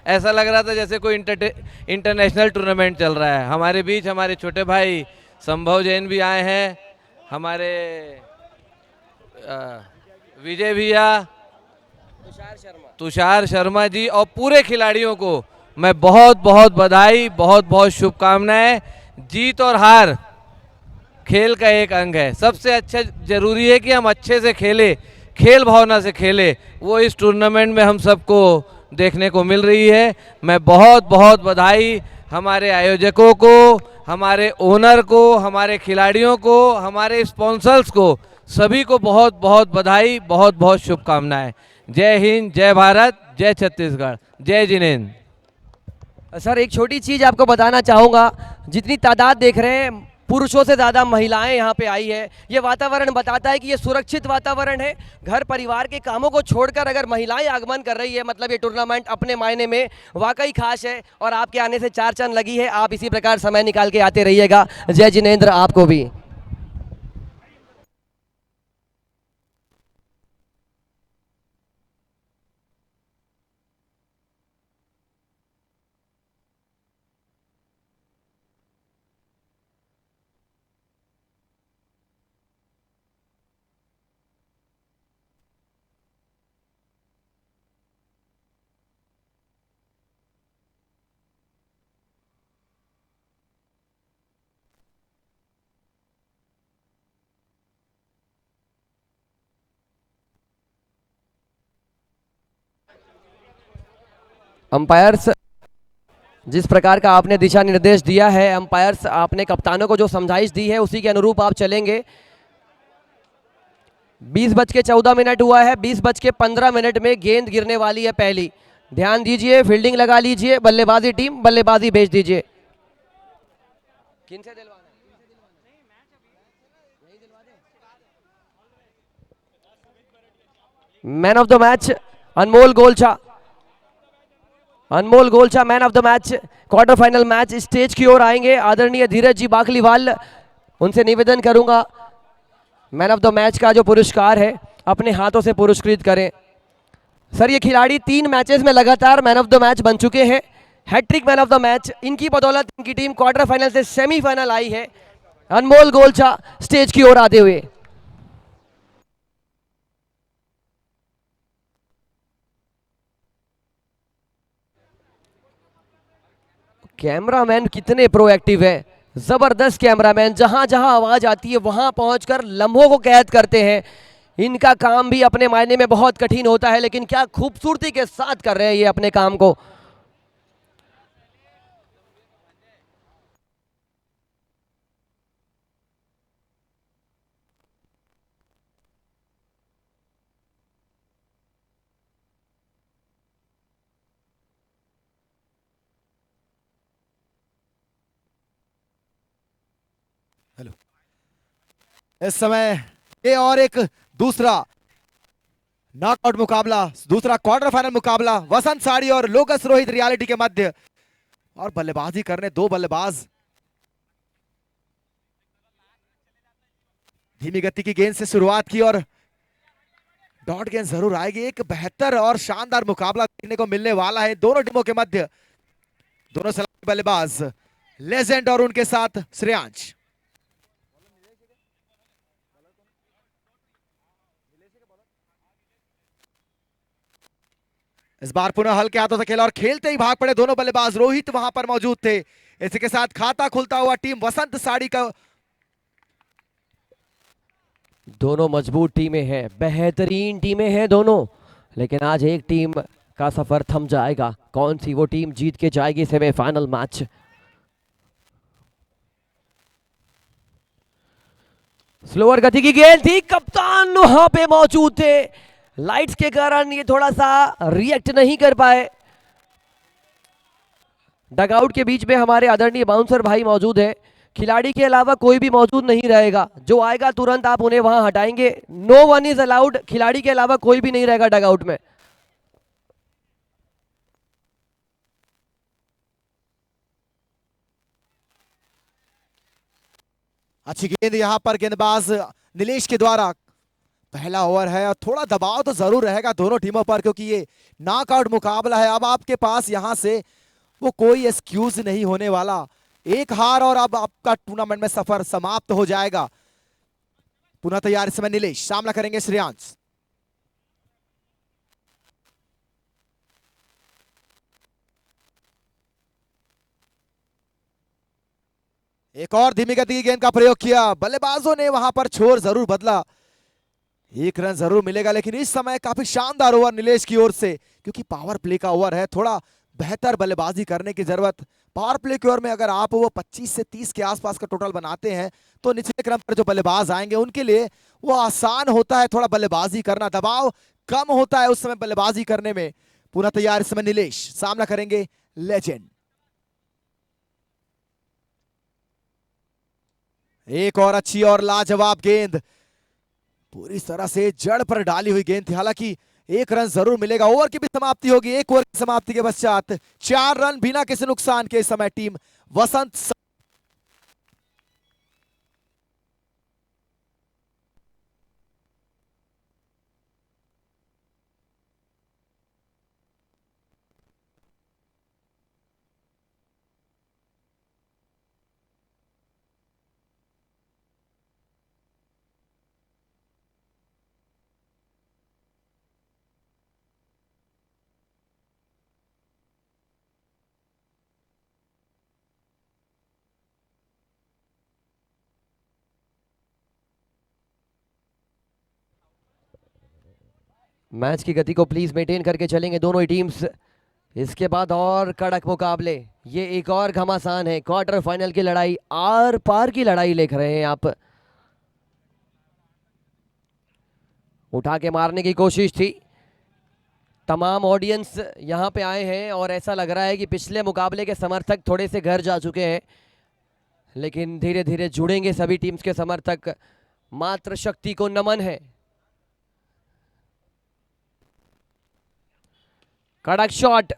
ऐसा लग रहा था जैसे कोई इंटरनेशनल टूर्नामेंट चल रहा है। हमारे बीच हमारे छोटे भाई संभव जैन भी आए हैं, हमारे विजय भैया, तुषार शर्मा जी और पूरे खिलाड़ियों को मैं बहुत बहुत बधाई, बहुत बहुत शुभकामनाएं। जीत और हार खेल का एक अंग है। सबसे अच्छा जरूरी है कि हम अच्छे से खेले, खेल भावना से खेले। वो इस टूर्नामेंट में हम सबको देखने को मिल रही है। मैं बहुत बहुत बधाई हमारे आयोजकों को, हमारे ओनर को, हमारे खिलाड़ियों को, हमारे स्पॉन्सर्स को, सभी को बहुत बहुत बधाई, बहुत बहुत शुभकामनाएं। जय हिंद, जय भारत, जय छत्तीसगढ़, जय जिनेन्द्र। सर एक छोटी चीज आपको बताना चाहूंगा, जितनी तादाद देख रहे हैं पुरुषों से ज़्यादा महिलाएं यहाँ पे आई है। ये वातावरण बताता है कि ये सुरक्षित वातावरण है। घर परिवार के कामों को छोड़कर अगर महिलाएं आगमन कर रही है, मतलब ये टूर्नामेंट अपने मायने में वाकई खास है और आपके आने से चार चांद लगी है। आप इसी प्रकार समय निकाल के आते रहिएगा। जय जिनेन्द्र आपको भी। अंपायर्स, जिस प्रकार का आपने दिशा निर्देश दिया है, अंपायर्स आपने कप्तानों को जो समझाइश दी है उसी के अनुरूप आप चलेंगे। 20:14 हुआ है। 20:15 में गेंद गिरने वाली है पहली। ध्यान दीजिए, फील्डिंग लगा लीजिए। बल्लेबाजी टीम बल्लेबाजी भेज दीजिए। किन से दिलवाना है? Man of the match Anmol Golchha. Anmol Golchha man of the match. Quarter final match stage की ओर आएंगे आदरणीय धीरज जी बाकलीवाल। उनसे निवेदन करूंगा मैन ऑफ द मैच का जो पुरस्कार है अपने हाथों से पुरस्कृत करें। सर ये खिलाड़ी 3 मैचेस में लगातार मैन ऑफ द मैच बन चुके हैं, hat trick man of the match. इनकी बदौलत इनकी टीम क्वार्टर फाइनल से सेमीफाइनल आई है। अनमोल गोलछा स्टेज की ओर आते हुए। कैमरामैन कितने प्रोएक्टिव है, जबरदस्त कैमरामैन। जहां जहां आवाज आती है वहां पहुंचकर लम्हों को कैद करते हैं। इनका काम भी अपने मायने में बहुत कठिन होता है, लेकिन क्या खूबसूरती के साथ कर रहे हैं ये अपने काम को। हेलो, इस समय ये और एक दूसरा नॉकआउट मुकाबला, दूसरा क्वार्टर फाइनल मुकाबला वसंत साड़ी और लोकस रोहित रियलिटी के मध्य। और बल्लेबाजी करने दो बल्लेबाज। धीमी गति की गेंद से शुरुआत की और डॉट गेंद जरूर आएगी। एक बेहतर और शानदार मुकाबला देखने को मिलने वाला है दोनों टीमों के मध्य। दोनों सलामी बल्लेबाज लेजेंड और उनके साथ श्रेयांश। इस बार पुनः हल्के हाथों से खेला और खेलते ही भाग पड़े दोनों बल्लेबाज। रोहित वहां पर मौजूद थे। इसी के साथ खाता खुलता हुआ टीम वसंत साड़ी का। दोनों मजबूत टीमें हैं, बेहतरीन टीमें हैं दोनों, लेकिन आज एक टीम का सफर थम जाएगा। कौन सी वो टीम जीत के जाएगी सेमीफाइनल मैच। स्लोअर गति की गेंद थी, कप्तान वहां पे मौजूद थे। लाइट्स के कारण ये थोड़ा सा रिएक्ट नहीं कर पाए। डगआउट के बीच में हमारे आदरणीय बाउंसर भाई मौजूद है। खिलाड़ी के अलावा कोई भी मौजूद नहीं रहेगा, जो आएगा तुरंत आप उन्हें वहां हटाएंगे। नो वन इज अलाउड, खिलाड़ी के अलावा कोई भी नहीं रहेगा डगआउट में। अच्छी गेंद यहां पर गेंदबाज नीलेश के द्वारा पहला ओवर है और थोड़ा दबाव तो जरूर रहेगा दोनों टीमों पर, क्योंकि ये नॉकआउट मुकाबला है। अब आपके पास यहां से वो कोई एक्सक्यूज नहीं होने वाला। एक हार और अब आपका टूर्नामेंट में सफर समाप्त हो जाएगा। पुनः तैयार इस समय नीलेश, सामना करेंगे श्रेयांश। एक और धीमी गति की गेंद का प्रयोग किया, बल्लेबाजों ने वहां पर छोर जरूर बदला। एक रन जरूर मिलेगा, लेकिन इस समय काफी शानदार ओवर नीलेश की ओर से, क्योंकि पावर प्ले का ओवर है, थोड़ा बेहतर बल्लेबाजी करने की जरूरत। पावर प्ले के ओवर में अगर आप वो 25 से 30 के आसपास का टोटल बनाते हैं तो निचले क्रम पर जो बल्लेबाज आएंगे उनके लिए वो आसान होता है थोड़ा बल्लेबाजी करना, दबाव कम होता है उस समय बल्लेबाजी करने में। पुनः तैयार इस समय नीलेश, सामना करेंगे लेजेंड। एक और अच्छी और लाजवाब गेंद, पूरी तरह से जड़ पर डाली हुई गेंद थी। हालांकि एक रन जरूर मिलेगा। ओवर की भी समाप्ति होगी। एक ओवर की समाप्ति के पश्चात 4 रन बिना किसी नुकसान के इस समय टीम वसंत मैच की गति को प्लीज मेंटेन करके चलेंगे दोनों ही टीम्स। इसके बाद और कड़क मुकाबले, ये एक और घमासान है। क्वार्टर फाइनल की लड़ाई, आर पार की लड़ाई लिख रहे हैं आप। उठा के मारने की कोशिश थी। तमाम ऑडियंस यहां पे आए हैं और ऐसा लग रहा है कि पिछले मुकाबले के समर्थक थोड़े से घर जा चुके हैं, लेकिन धीरे धीरे जुड़ेंगे सभी टीम्स के समर्थक। मात्र शक्ति को नमन है। कड़क शॉट,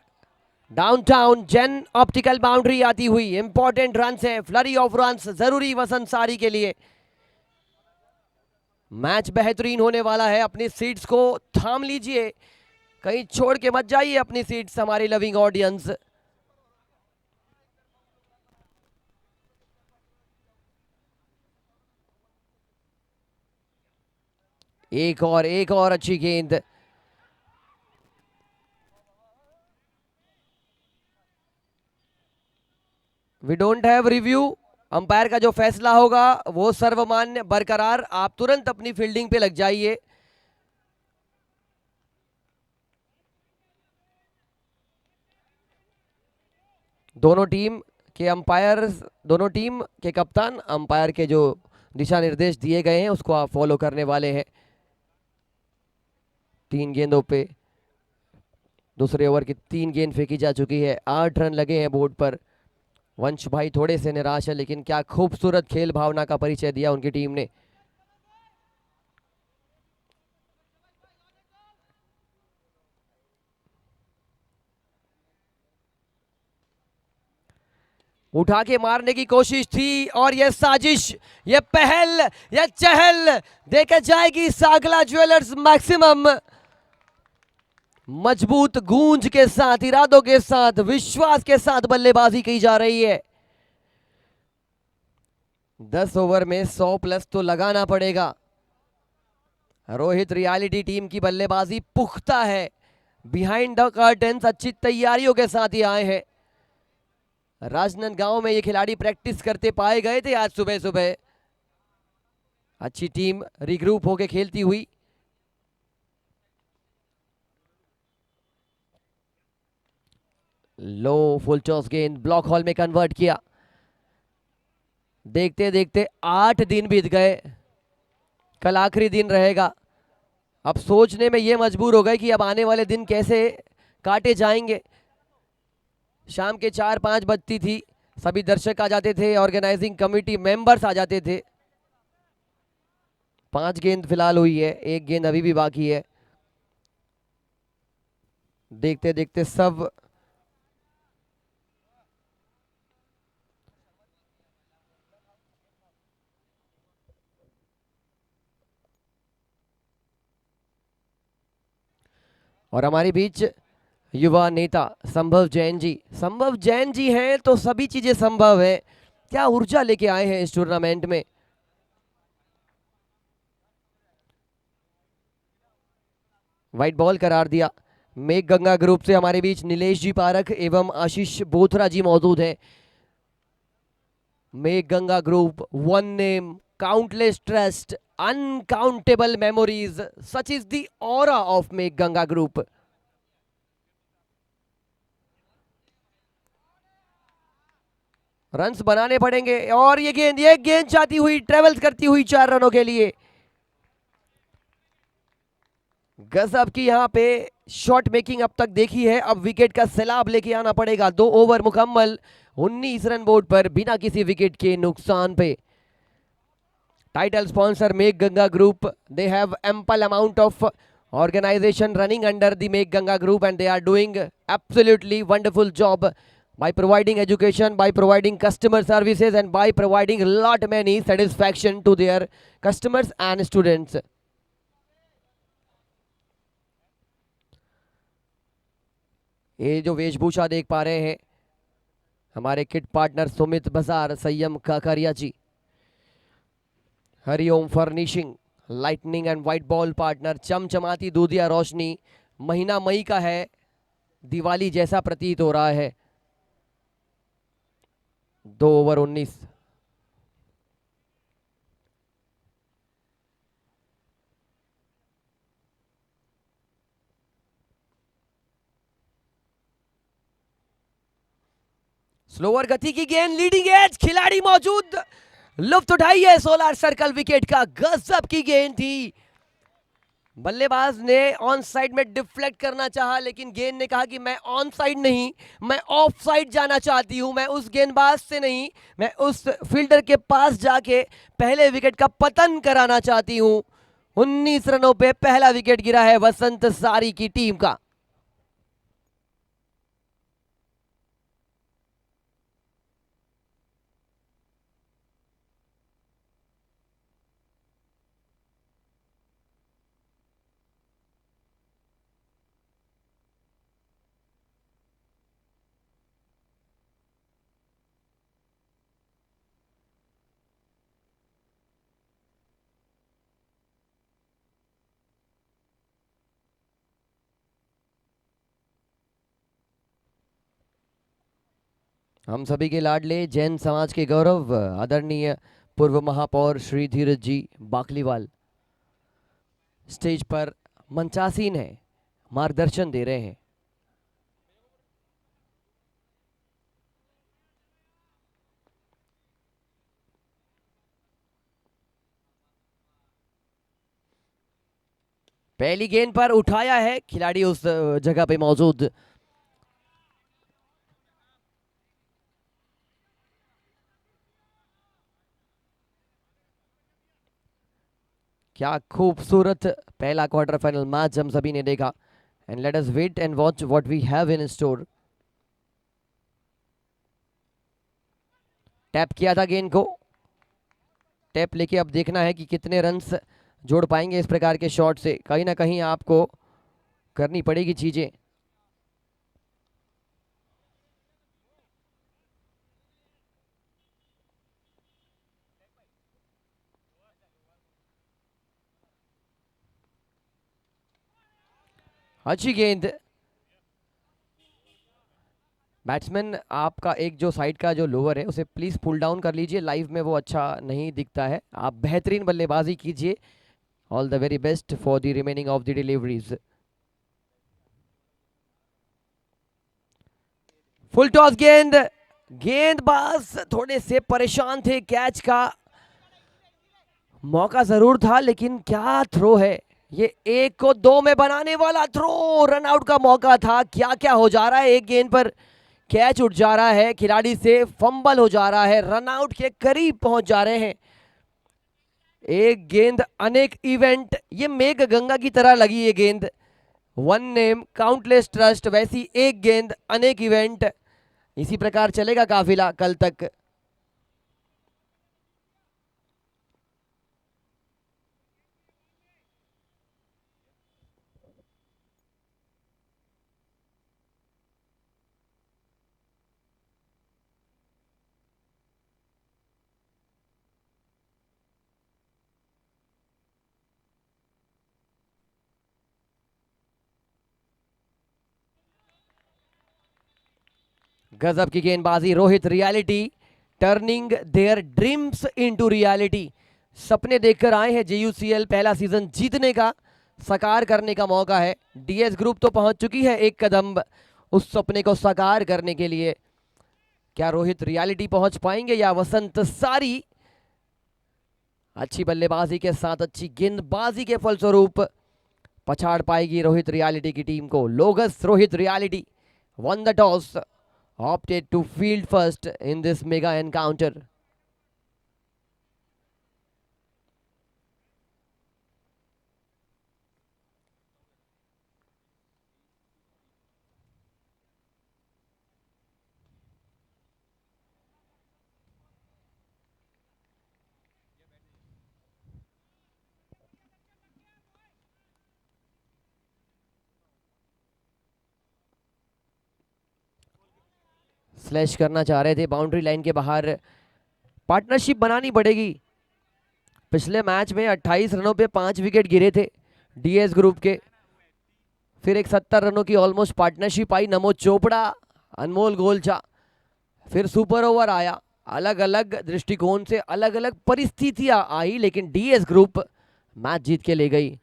डाउनटाउन जेन ऑप्टिकल बाउंड्री आती हुई। इंपॉर्टेंट रन्स है, फ्लरी ऑफ रन्स जरूरी वसंत सारी के लिए। मैच बेहतरीन होने वाला है। अपनी सीट्स को थाम लीजिए, कहीं छोड़ के मत जाइए अपनी सीट्स, हमारी लविंग ऑडियंस। एक और अच्छी गेंद। We don't have review. Umpire का जो फैसला होगा वो सर्वमान्य बरकरार। आप तुरंत अपनी फील्डिंग पे लग जाइए। दोनों टीम के अंपायर, दोनों टीम के कप्तान अंपायर के जो दिशा निर्देश दिए गए हैं उसको आप फॉलो करने वाले हैं। 3 गेंदों पे दूसरे ओवर की 3 गेंद फेंकी जा चुकी है। 8 रन लगे हैं बोर्ड पर। वंश भाई थोड़े से निराश है, लेकिन क्या खूबसूरत खेल भावना का परिचय दिया उनकी टीम ने। उठा के मारने की कोशिश थी और यह साजिश, यह पहल, यह चहल देकर जाएगी सागला ज्वेलर्स मैक्सिमम। मजबूत गूंज के साथ, इरादों के साथ, विश्वास के साथ बल्लेबाजी की जा रही है। 10 ओवर में 100 प्लस तो लगाना पड़ेगा। रोहित रियलिटी टीम की बल्लेबाजी पुख्ता है। बिहाइंड द कर्टन्स अच्छी तैयारियों के साथ ही आए हैं। राजनांदगांव में ये खिलाड़ी प्रैक्टिस करते पाए गए थे आज सुबह सुबह। अच्छी टीम रिग्रुप होकर खेलती हुई। लो फुल टॉस गेंद ब्लॉक हॉल में कन्वर्ट किया। देखते देखते 8 दिन बीत गए। कल आखिरी दिन रहेगा। अब सोचने में ये मजबूर हो गए कि अब आने वाले दिन कैसे काटे जाएंगे। शाम के 4-5 बजती थी, सभी दर्शक आ जाते थे, ऑर्गेनाइजिंग कमेटी मेंबर्स आ जाते थे। 5 गेंद फिलहाल हुई है, 1 गेंद अभी भी बाकी है। देखते देखते सब और हमारे बीच युवा नेता संभव जैन जी। संभव जैन जी हैं तो सभी चीजें संभव है। क्या ऊर्जा लेके आए हैं इस टूर्नामेंट में। व्हाइट बॉल करार दिया। मेघ गंगा ग्रुप से हमारे बीच नीलेश जी पारख एवं आशीष बोथरा जी मौजूद हैं। मेघ Ganga group, one name, countless trust, uncountable memories, such is the aura of मेघ गंगा ग्रुप। रन्स बनाने पड़ेंगे और ये गेंद जाती हुई, ट्रेवल करती हुई 4 रनों के लिए। गजब की यहां पे शॉट मेकिंग अब तक देखी है। अब विकेट का सैलाब लेके आना पड़ेगा। 2 ओवर मुकम्मल, 19 रन बोर्ड पर बिना किसी विकेट के नुकसान पे। टाइटल स्पॉन्सर मेघ Ganga group, they have ample amount of organization running under the Make Ganga group, and they are doing absolutely wonderful job by providing education, by providing customer services, and by providing lot many satisfaction to their customers and students. ये जो वेशभूषा देख पा रहे हैं हमारे kit partner Sumit Basar, Sanyam Kakaria ji, Hariom furnishing, lightning and white ball partner, चमचमाती दूधिया रोशनी। महीना मई का है, दिवाली जैसा प्रतीत हो रहा है। 2 ओवर 19। स्लोअर गति की गेंद, लीडिंग एज, खिलाड़ी मौजूद, लुफ्त उठाइए सोलर सर्कल विकेट का। गजब की गेंद थी। बल्लेबाज ने ऑन साइड में डिफ्लेक्ट करना चाहा, लेकिन गेंद ने कहा कि मैं ऑन साइड नहीं, मैं ऑफ साइड जाना चाहती हूं। मैं उस गेंदबाज से नहीं, मैं उस फील्डर के पास जाके पहले विकेट का पतन कराना चाहती हूं। 19 रनों पे पहला विकेट गिरा है वसंत सारी की टीम का। हम सभी के लाडले, जैन समाज के गौरव, आदरणीय पूर्व महापौर श्री धीरज जी बाकलीवाल स्टेज पर मंचासीन है, मार्गदर्शन दे रहे हैं। पहली गेंद पर उठाया है खिलाड़ी उस जगह पे मौजूद। क्या खूबसूरत पहला क्वार्टर फाइनल मैच हम सभी ने देखा। And let us wait and watch what we have in store. Tap किया था गेंद को, टैप लेके अब देखना है कि कितने रन्स जोड़ पाएंगे इस प्रकार के शॉट से। कहीं ना कहीं आपको करनी पड़ेगी चीजें। अच्छी गेंद। बैट्समैन आपका एक जो साइड का जो लोअर है उसे प्लीज पुल डाउन कर लीजिए, लाइव में वो अच्छा नहीं दिखता है। आप बेहतरीन बल्लेबाजी कीजिए। All the very best for the remaining of the deliveries. Full toss गेंद, गेंदबाज थोड़े से परेशान थे। कैच का मौका जरूर था, लेकिन क्या थ्रो है ये, 1 को 2 में बनाने वाला थ्रो। रन आउट का मौका था। क्या क्या हो जा रहा है, एक गेंद पर कैच उठ जा रहा है खिलाड़ी से, फंबल हो जा रहा है, रन आउट के करीब पहुंच जा रहे हैं। एक गेंद अनेक इवेंट, ये मेघ गंगा की तरह लगी ये गेंद। वन नेम, काउंटलेस ट्रस्ट, वैसी एक गेंद अनेक इवेंट। इसी प्रकार चलेगा काफिला कल तक। गजब की गेंदबाजी Rohit Reality, turning their dreams into reality. सपने देखकर आए हैं JUCL, पहला सीजन जीतने का, साकार करने का मौका है। DS ग्रुप तो पहुंच चुकी है एक कदम उस सपने को साकार करने के लिए। क्या रोहित रियलिटी पहुंच पाएंगे या वसंत सारी अच्छी बल्लेबाजी के साथ अच्छी गेंदबाजी के फलस्वरूप पछाड़ पाएगी रोहित रियलिटी की टीम को? Logos Rohit Reality won the toss, opted to field first in this mega encounter. Slash करना चाह रहे थे बाउंड्री लाइन के बाहर, पार्टनरशिप बनानी पड़ेगी। पिछले मैच में 28 रनों पे 5 विकेट गिरे थे DS ग्रुप के, फिर एक 70 रनों की ऑलमोस्ट पार्टनरशिप आई। नमो चोपड़ा, अनमोल गोलचा, फिर सुपर ओवर आया। अलग अलग दृष्टिकोण से अलग अलग परिस्थितियां आई, लेकिन DS ग्रुप मैच जीत के ले गई।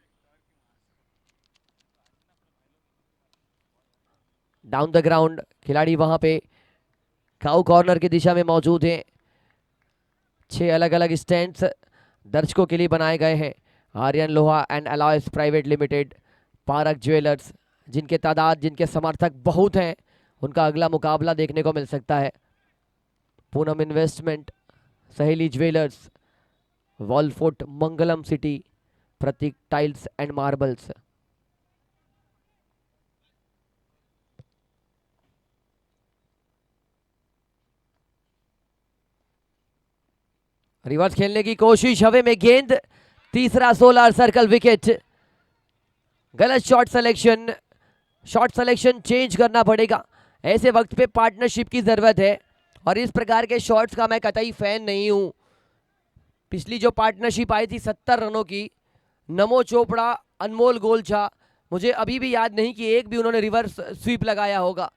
डाउन द ग्राउंड खिलाड़ी वहां पे काउ कॉर्नर की दिशा में मौजूद हैं। 6 अलग अलग स्टैंड्स दर्शकों के लिए बनाए गए हैं। आर्यन लोहा and alloys private limited, park jewellers, जिनके तादाद, जिनके समर्थक बहुत हैं, उनका अगला मुकाबला देखने को मिल सकता है। Poonam investment, Saheli jewellers, Wallfort, Mangalam city, Prateek tiles and marbles. Reverse खेलने की कोशिश, हवे में गेंद, तीसरा 16 सर्कल विकेट। गलत शॉट सिलेक्शन चेंज करना पड़ेगा। ऐसे वक्त पे पार्टनरशिप की जरूरत है और इस प्रकार के शॉट्स का मैं कतई फैन नहीं हूं। पिछली जो पार्टनरशिप आई थी 70 रनों की, नमो चोपड़ा, अनमोल गोलछा, मुझे अभी भी याद नहीं कि एक भी उन्होंने रिवर्स स्वीप लगाया होगा।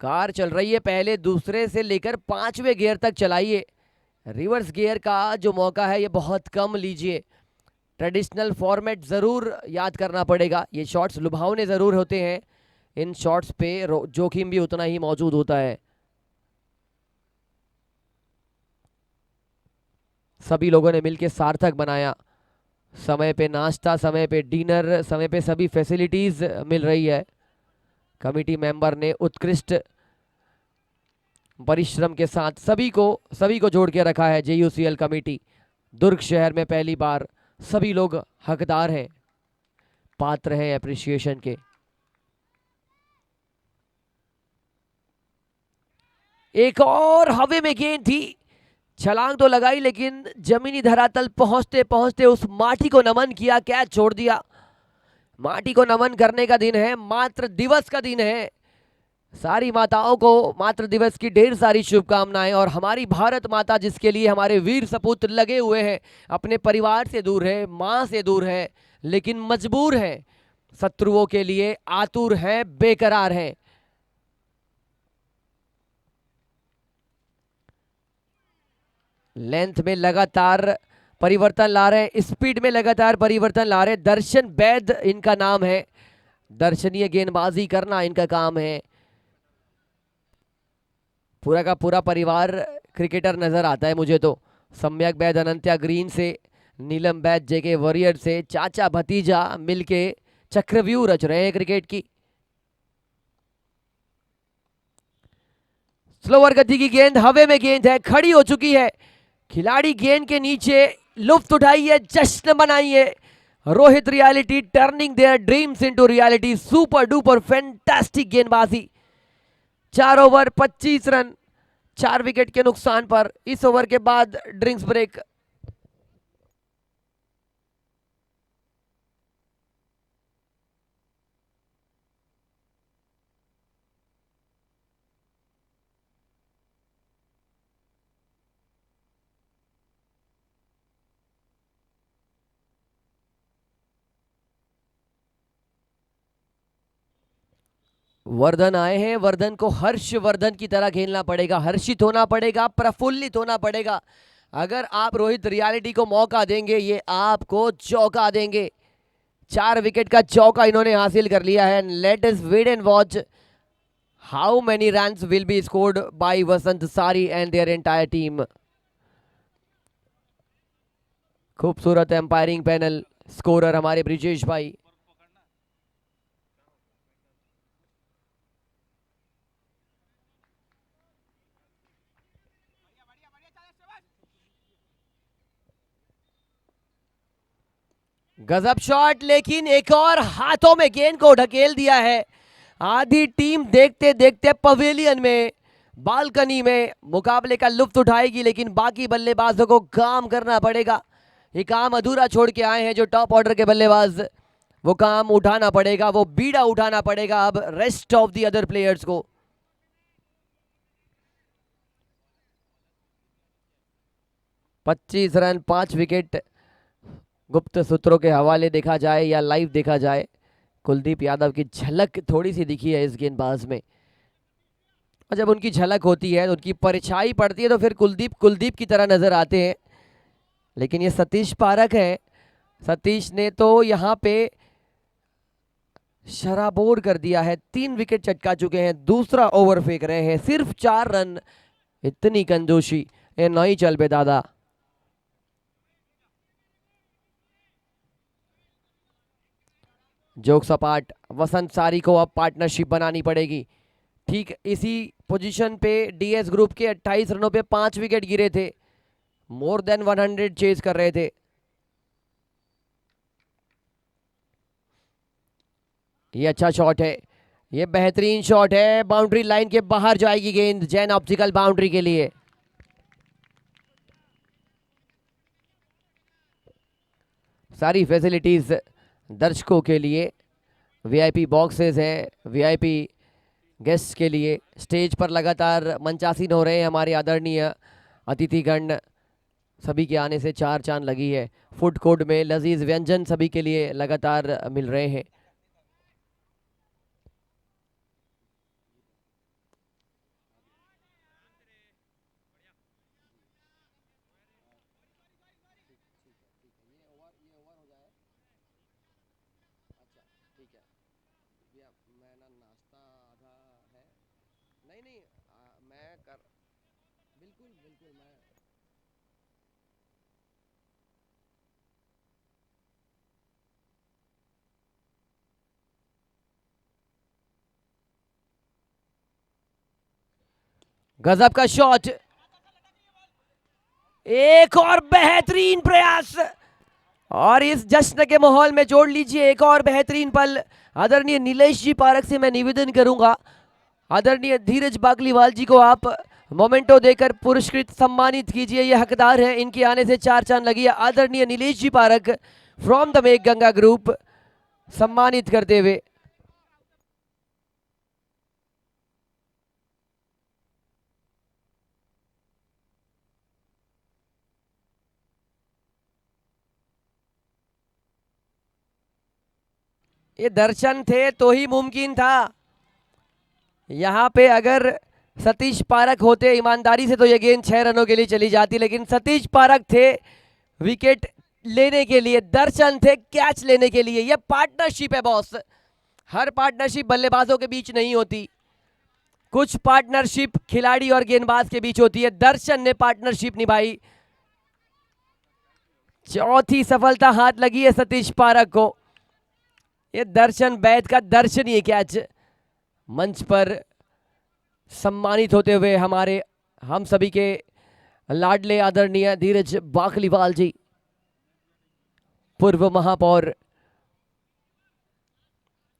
कार चल रही है, पहले दूसरे से लेकर 5वें गियर तक चलाइए। रिवर्स गियर का जो मौका है ये बहुत कम लीजिए। ट्रेडिशनल फॉर्मेट ज़रूर याद करना पड़ेगा। ये शॉट्स लुभावने ज़रूर होते हैं, इन शॉट्स पे जोखिम भी उतना ही मौजूद होता है। सभी लोगों ने मिलकर सार्थक बनाया। समय पे नाश्ता, समय पे डिनर, समय पे सभी फैसिलिटीज़ मिल रही है। कमिटी मेंबर ने उत्कृष्ट परिश्रम के साथ सभी को जोड़ के रखा है। JUCL कमेटी दुर्ग शहर में पहली बार, सभी लोग हकदार हैं, पात्र हैं एप्रिसिएशन के। एक और हवे में गेंद थी, छलांग तो लगाई लेकिन जमीनी धरातल पहुंचते पहुंचते उस माटी को नमन किया, कैच छोड़ दिया। माटी को नमन करने का दिन है, मातृ दिवस का दिन है। सारी माताओं को मातृ दिवस की ढेर सारी शुभकामनाएं। और हमारी भारत माता, जिसके लिए हमारे वीर सपूत लगे हुए हैं, अपने परिवार से दूर है, माँ से दूर है, लेकिन मजबूर है, शत्रुओं के लिए आतुर है, बेकरार है। लेंथ में लगातार परिवर्तन ला रहे हैं, स्पीड में लगातार परिवर्तन ला रहे हैं। दर्शन वैद इनका नाम है, दर्शनीय गेंदबाजी करना इनका काम है। पूरा का पूरा परिवार क्रिकेटर नजर आता है मुझे तो। सम्यक बैद अनंत्या ग्रीन से, नीलम बैद JK वॉरियर से, चाचा भतीजा मिलके चक्रव्यूह रच रहे हैं क्रिकेट की। स्लोवर गति की गेंद, हवे में गेंद है, खड़ी हो चुकी है। खिलाड़ी गेंद के नीचे लुफ्त उठाइए, जश्न मनाइए। Rohit Reality turning their dreams into reality. Super duper fantastic गेंदबाजी। 4 ओवर 25 रन, 4 विकेट के नुकसान पर। इस ओवर के बाद ड्रिंक्स ब्रेक। वर्धन आए हैं, वर्धन को हर्षवर्धन की तरह खेलना पड़ेगा, हर्षित होना पड़ेगा, प्रफुल्लित होना पड़ेगा। अगर आप रोहित रियलिटी को मौका देंगे ये आपको चौंका देंगे। 4 विकेट का चौका इन्होंने हासिल कर लिया है। Let us wait and watch how many runs will be scored by Vasant Sari and their entire team. खूबसूरत एम्पायरिंग पैनल, स्कोरर हमारे ब्रिजेश भाई। गजब शॉट, लेकिन एक और हाथों में गेंद को ढकेल दिया है। आधी टीम देखते देखते पवेलियन में, बालकनी में मुकाबले का लुत्फ उठाएगी, लेकिन बाकी बल्लेबाजों को काम करना पड़ेगा। ये काम अधूरा छोड़ के आए हैं जो टॉप ऑर्डर के बल्लेबाज, वो काम उठाना पड़ेगा, वो बीड़ा उठाना पड़ेगा अब rest of the other players को। पच्चीस रन 5 विकेट। गुप्त सूत्रों के हवाले देखा जाए या लाइव देखा जाए, कुलदीप यादव की झलक थोड़ी सी दिखी है इस गेंदबाज में। और जब उनकी झलक होती है, उनकी परछाई पड़ती है, तो फिर कुलदीप कुलदीप की तरह नजर आते हैं। लेकिन ये सतीश पारक है, सतीश ने तो यहाँ पे शराबोर कर दिया है। 3 विकेट चटका चुके हैं, दूसरा ओवर फेंक रहे हैं, सिर्फ 4 रन। इतनी कंजूसी ये नहीं चल बे दादा। जोक सपाट, वसंत सारी को अब पार्टनरशिप बनानी पड़ेगी। ठीक इसी पोजीशन पे डीएस ग्रुप के 28 रनों पे 5 विकेट गिरे थे, मोर देन 100 चेज कर रहे थे। ये अच्छा शॉट है, ये बेहतरीन शॉट है, बाउंड्री लाइन के बाहर जाएगी गेंद जैन ऑप्टिकल बाउंड्री के लिए। सारी फैसिलिटीज दर्शकों के लिए, वीआईपी बॉक्सेस हैं, वीआईपी गेस्ट के लिए। स्टेज पर लगातार मंचासीन हो रहे हैं हमारे आदरणीय अतिथिगण, सभी के आने से 4 चांद लगी है। फूड कोर्ट में लजीज व्यंजन सभी के लिए लगातार मिल रहे हैं। गजब का शॉट, एक और बेहतरीन प्रयास, और इस जश्न के माहौल में जोड़ लीजिए एक और बेहतरीन पल। आदरणीय नीलेश जी पारक से मैं निवेदन करूंगा, आदरणीय धीरज बाकलीवाल जी को आप मोमेंटो देकर पुरस्कृत सम्मानित कीजिए, ये हकदार हैं, इनके आने से 4 चांद लगी है। आदरणीय नीलेश जी पारक फ्रॉम द मेक गंगा ग्रुप सम्मानित करते हुए। ये दर्शन थे तो ही मुमकिन था। यहां पे अगर सतीश पारक होते ईमानदारी से तो ये गेंद 6 रनों के लिए चली जाती, लेकिन सतीश पारक थे विकेट लेने के लिए, दर्शन थे कैच लेने के लिए। ये पार्टनरशिप है बॉस, हर पार्टनरशिप बल्लेबाजों के बीच नहीं होती, कुछ पार्टनरशिप खिलाड़ी और गेंदबाज के बीच होती है। दर्शन ने पार्टनरशिप निभाई, चौथी सफलता हाथ लगी है सतीश पारक को। ये दर्शन बैद का दर्शनीय कैच मंच पर सम्मानित होते हुए हमारे हम सभी के लाडले आदरणीय धीरज बाकलीवाल जी, पूर्व महापौर।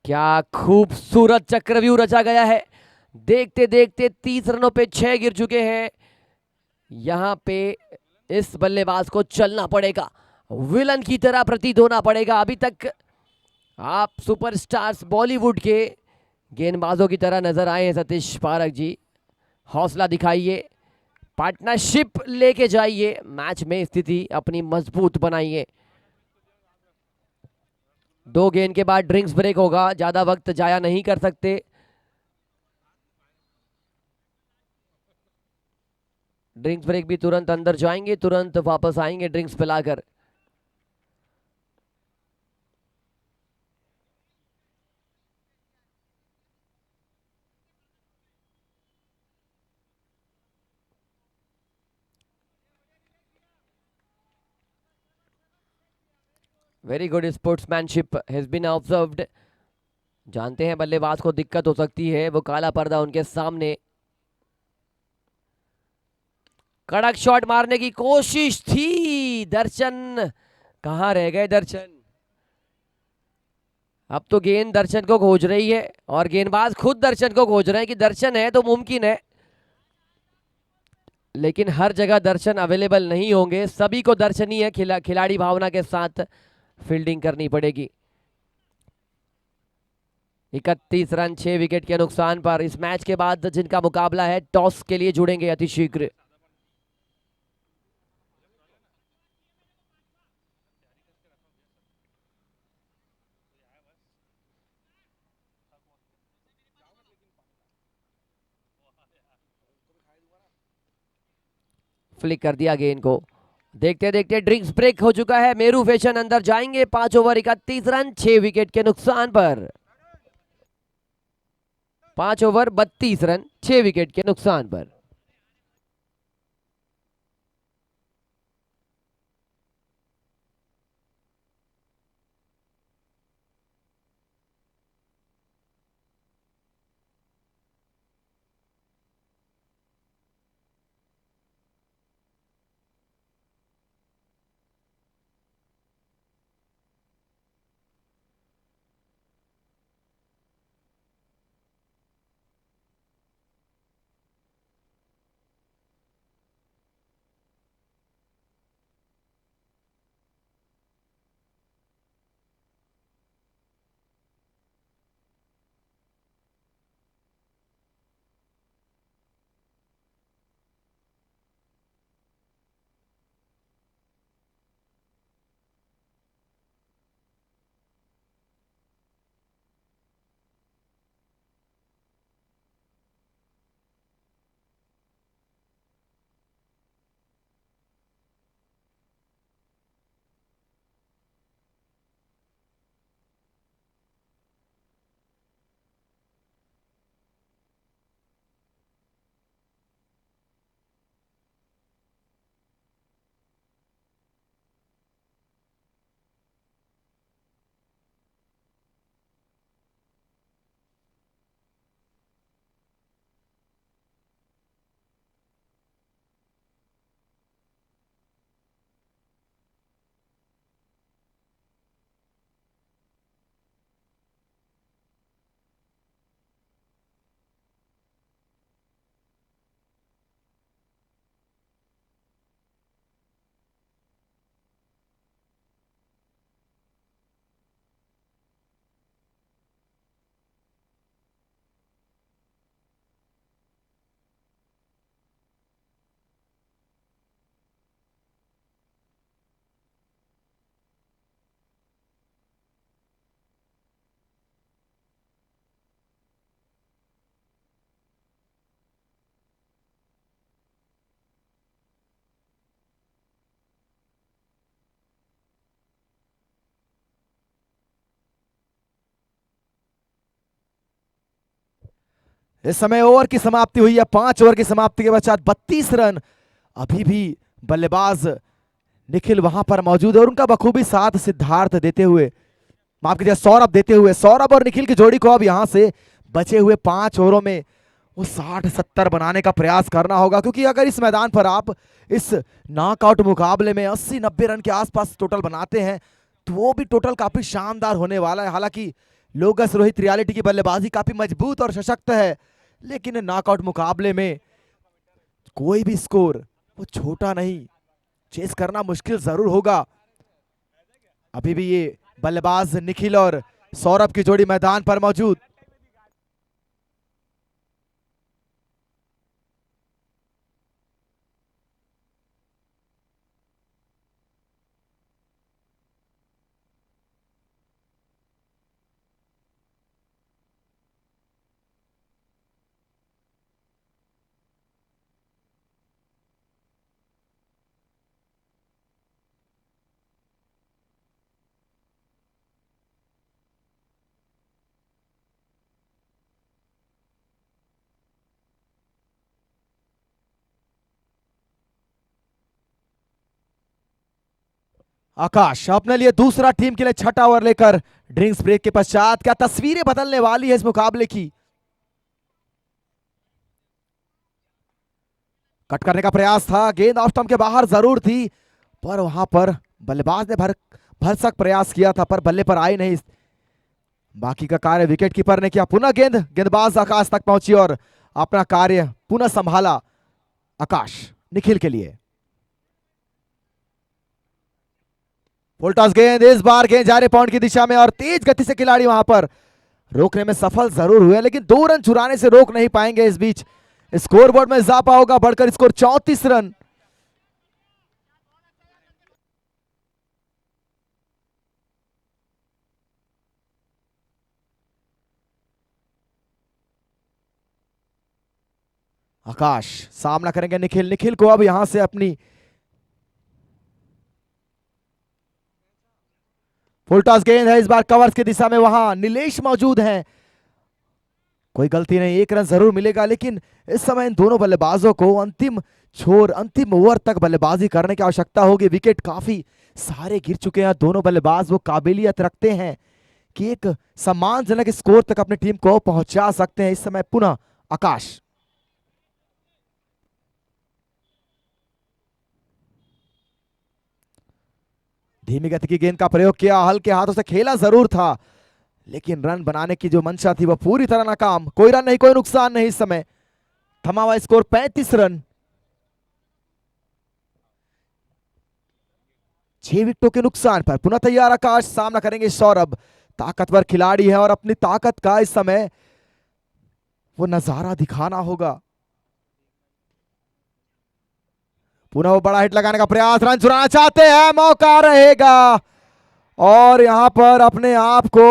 क्या खूबसूरत चक्रव्यूह रचा गया है। देखते देखते 30 रनों पे 6 गिर चुके हैं। यहां पे इस बल्लेबाज को चलना पड़ेगा, विलन की तरह प्रतीत होना पड़ेगा। अभी तक आप सुपरस्टार्स बॉलीवुड के गेंदबाजों की तरह नजर आए हैं सतीश पारक जी। हौसला दिखाइए, पार्टनरशिप लेके जाइए, मैच में स्थिति अपनी मजबूत बनाइए। 2 गेंद के बाद ड्रिंक्स ब्रेक होगा, ज्यादा वक्त जाया नहीं कर सकते। ड्रिंक्स ब्रेक भी तुरंत अंदर जाएंगे, तुरंत वापस आएंगे ड्रिंक्स पिलाकर। Very good sportsmanship has been observed. जानते हैं बल्लेबाज को दिक्कत हो सकती है, वो काला पर्दा उनके सामने। कड़क शॉट मारने की कोशिश थी, दर्शन कहां रह गए दर्शन। अब तो गेंद दर्शन को खोज रही है और गेंदबाज खुद दर्शन को खोज रहे हैं कि दर्शन है तो मुमकिन है, लेकिन हर जगह दर्शन अवेलेबल नहीं होंगे। सभी को दर्शनीय खिलाड़ी भावना के साथ फील्डिंग करनी पड़ेगी। 31 रन 6 विकेट के नुकसान पर इस मैच के बाद जिनका मुकाबला है टॉस के लिए जुड़ेंगे अतिशीघ्र। फ्लिक कर दिया गेंद को। देखते देखते ड्रिंक्स ब्रेक हो चुका है। मेरू फैशन अंदर जाएंगे। 5 ओवर 31 रन 6 विकेट के नुकसान पर। 5 ओवर 32 रन 6 विकेट के नुकसान पर। इस समय ओवर की समाप्ति हुई है। 5 ओवर की समाप्ति के पश्चात 32 रन। अभी भी बल्लेबाज निखिल वहां पर मौजूद है और उनका बखूबी साथ सिद्धार्थ देते हुए, माफ कीजिए सौरभ देते हुए, सौरभ और निखिल की जोड़ी को अब यहां से बचे हुए 5 ओवरों में वो 60-70 बनाने का प्रयास करना होगा, क्योंकि अगर इस मैदान पर आप इस नॉकआउट मुकाबले में 80-90 रन के आसपास टोटल बनाते हैं तो वो भी टोटल काफी शानदार होने वाला है। हालांकि लोगस रोहित रियलिटी की बल्लेबाजी काफी मजबूत और सशक्त है, लेकिन नॉकआउट मुकाबले में कोई भी स्कोर वो छोटा नहीं, चेस करना मुश्किल जरूर होगा। अभी भी ये बल्लेबाज निखिल और सौरभ की जोड़ी मैदान पर मौजूद। आकाश अपने लिए दूसरा, टीम के लिए छठा ओवर लेकर ड्रिंक्स ब्रेक के पश्चात क्या तस्वीरें बदलने वाली है इस मुकाबले की। कट करने का प्रयास था, गेंद ऑफ स्टंप के बाहर जरूर थी, पर वहां पर बल्लेबाज ने भरसक प्रयास किया था पर बल्ले पर आई नहीं। बाकी का कार्य विकेट कीपर ने किया। पुनः गेंदबाज आकाश तक पहुंची और अपना कार्य पुनः संभाला आकाश निखिल के लिए। फुल टॉस गेंद, इस बार गेंद जा रही पॉइंट की दिशा में और तेज गति से खिलाड़ी वहां पर रोकने में सफल जरूर हुए, लेकिन 2 रन चुराने से रोक नहीं पाएंगे। इस बीच स्कोरबोर्ड में इजाफा होगा, बढ़कर स्कोर 34 रन। आकाश सामना करेंगे निखिल को अब यहां से अपनी फुल टॉस गेंद है, इस बार कवर्स की दिशा में वहां नीलेश मौजूद हैं। कोई गलती नहीं, 1 रन जरूर मिलेगा, लेकिन इस समय इन दोनों बल्लेबाजों को अंतिम ओवर तक बल्लेबाजी करने की आवश्यकता होगी। विकेट काफी सारे गिर चुके हैं, दोनों बल्लेबाज वो काबिलियत रखते हैं कि एक सम्मानजनक स्कोर तक अपनी टीम को पहुंचा सकते हैं। इस समय पुनः आकाश धीमी गति की गेंद का प्रयोग किया, हल्के हाथों से खेला जरूर था, लेकिन रन बनाने की जो मंशा थी वह पूरी तरह नाकाम। कोई रन नहीं, कोई नुकसान नहीं। इस समय थमा हुआ स्कोर 35 रन। 6 विकेटों के नुकसान पर पुनः तैयार आकाश, सामना करेंगे सौरभ। ताकतवर खिलाड़ी है और अपनी ताकत का इस समय वो नजारा दिखाना होगा। पुनः वो बड़ा हिट लगाने का प्रयास, रन चुराना चाहते हैं, मौका रहेगा और यहां पर अपने आप को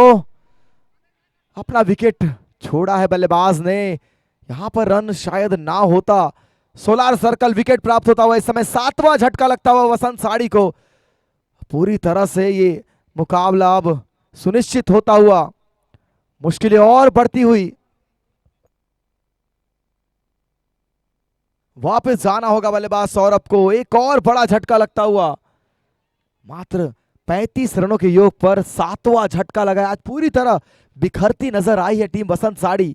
अपना विकेट छोड़ा है बल्लेबाज ने। यहां पर रन शायद ना होता, सोलर सर्कल विकेट प्राप्त होता हुआ इस समय 7वां झटका लगता हुआ वसंत साड़ी को। पूरी तरह से ये मुकाबला अब सुनिश्चित होता हुआ, मुश्किलें और बढ़ती हुई, वापस जाना होगा बल्लेबाज सौरभ को। एक और बड़ा झटका लगता हुआ, मात्र 35 रनों के योग पर 7वां झटका लगा। आज पूरी तरह बिखरती नजर आई है टीम वसंत साड़ी।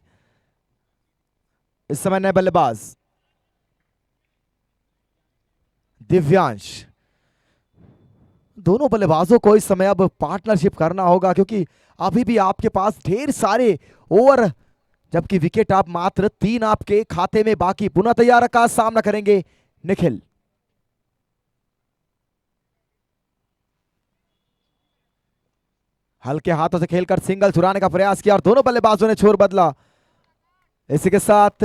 इस समय नए बल्लेबाज दिव्यांश। दोनों बल्लेबाजों को इस समय अब पार्टनरशिप करना होगा, क्योंकि अभी भी आपके पास ढेर सारे ओवर, जबकि विकेट आप मात्र 3 आपके खाते में बाकी। पुनः तैयार आकाश, सामना करेंगे निखिल। हल्के हाथों से खेलकर सिंगल चुराने का प्रयास किया और दोनों बल्लेबाजों ने छोर बदला। इसी के साथ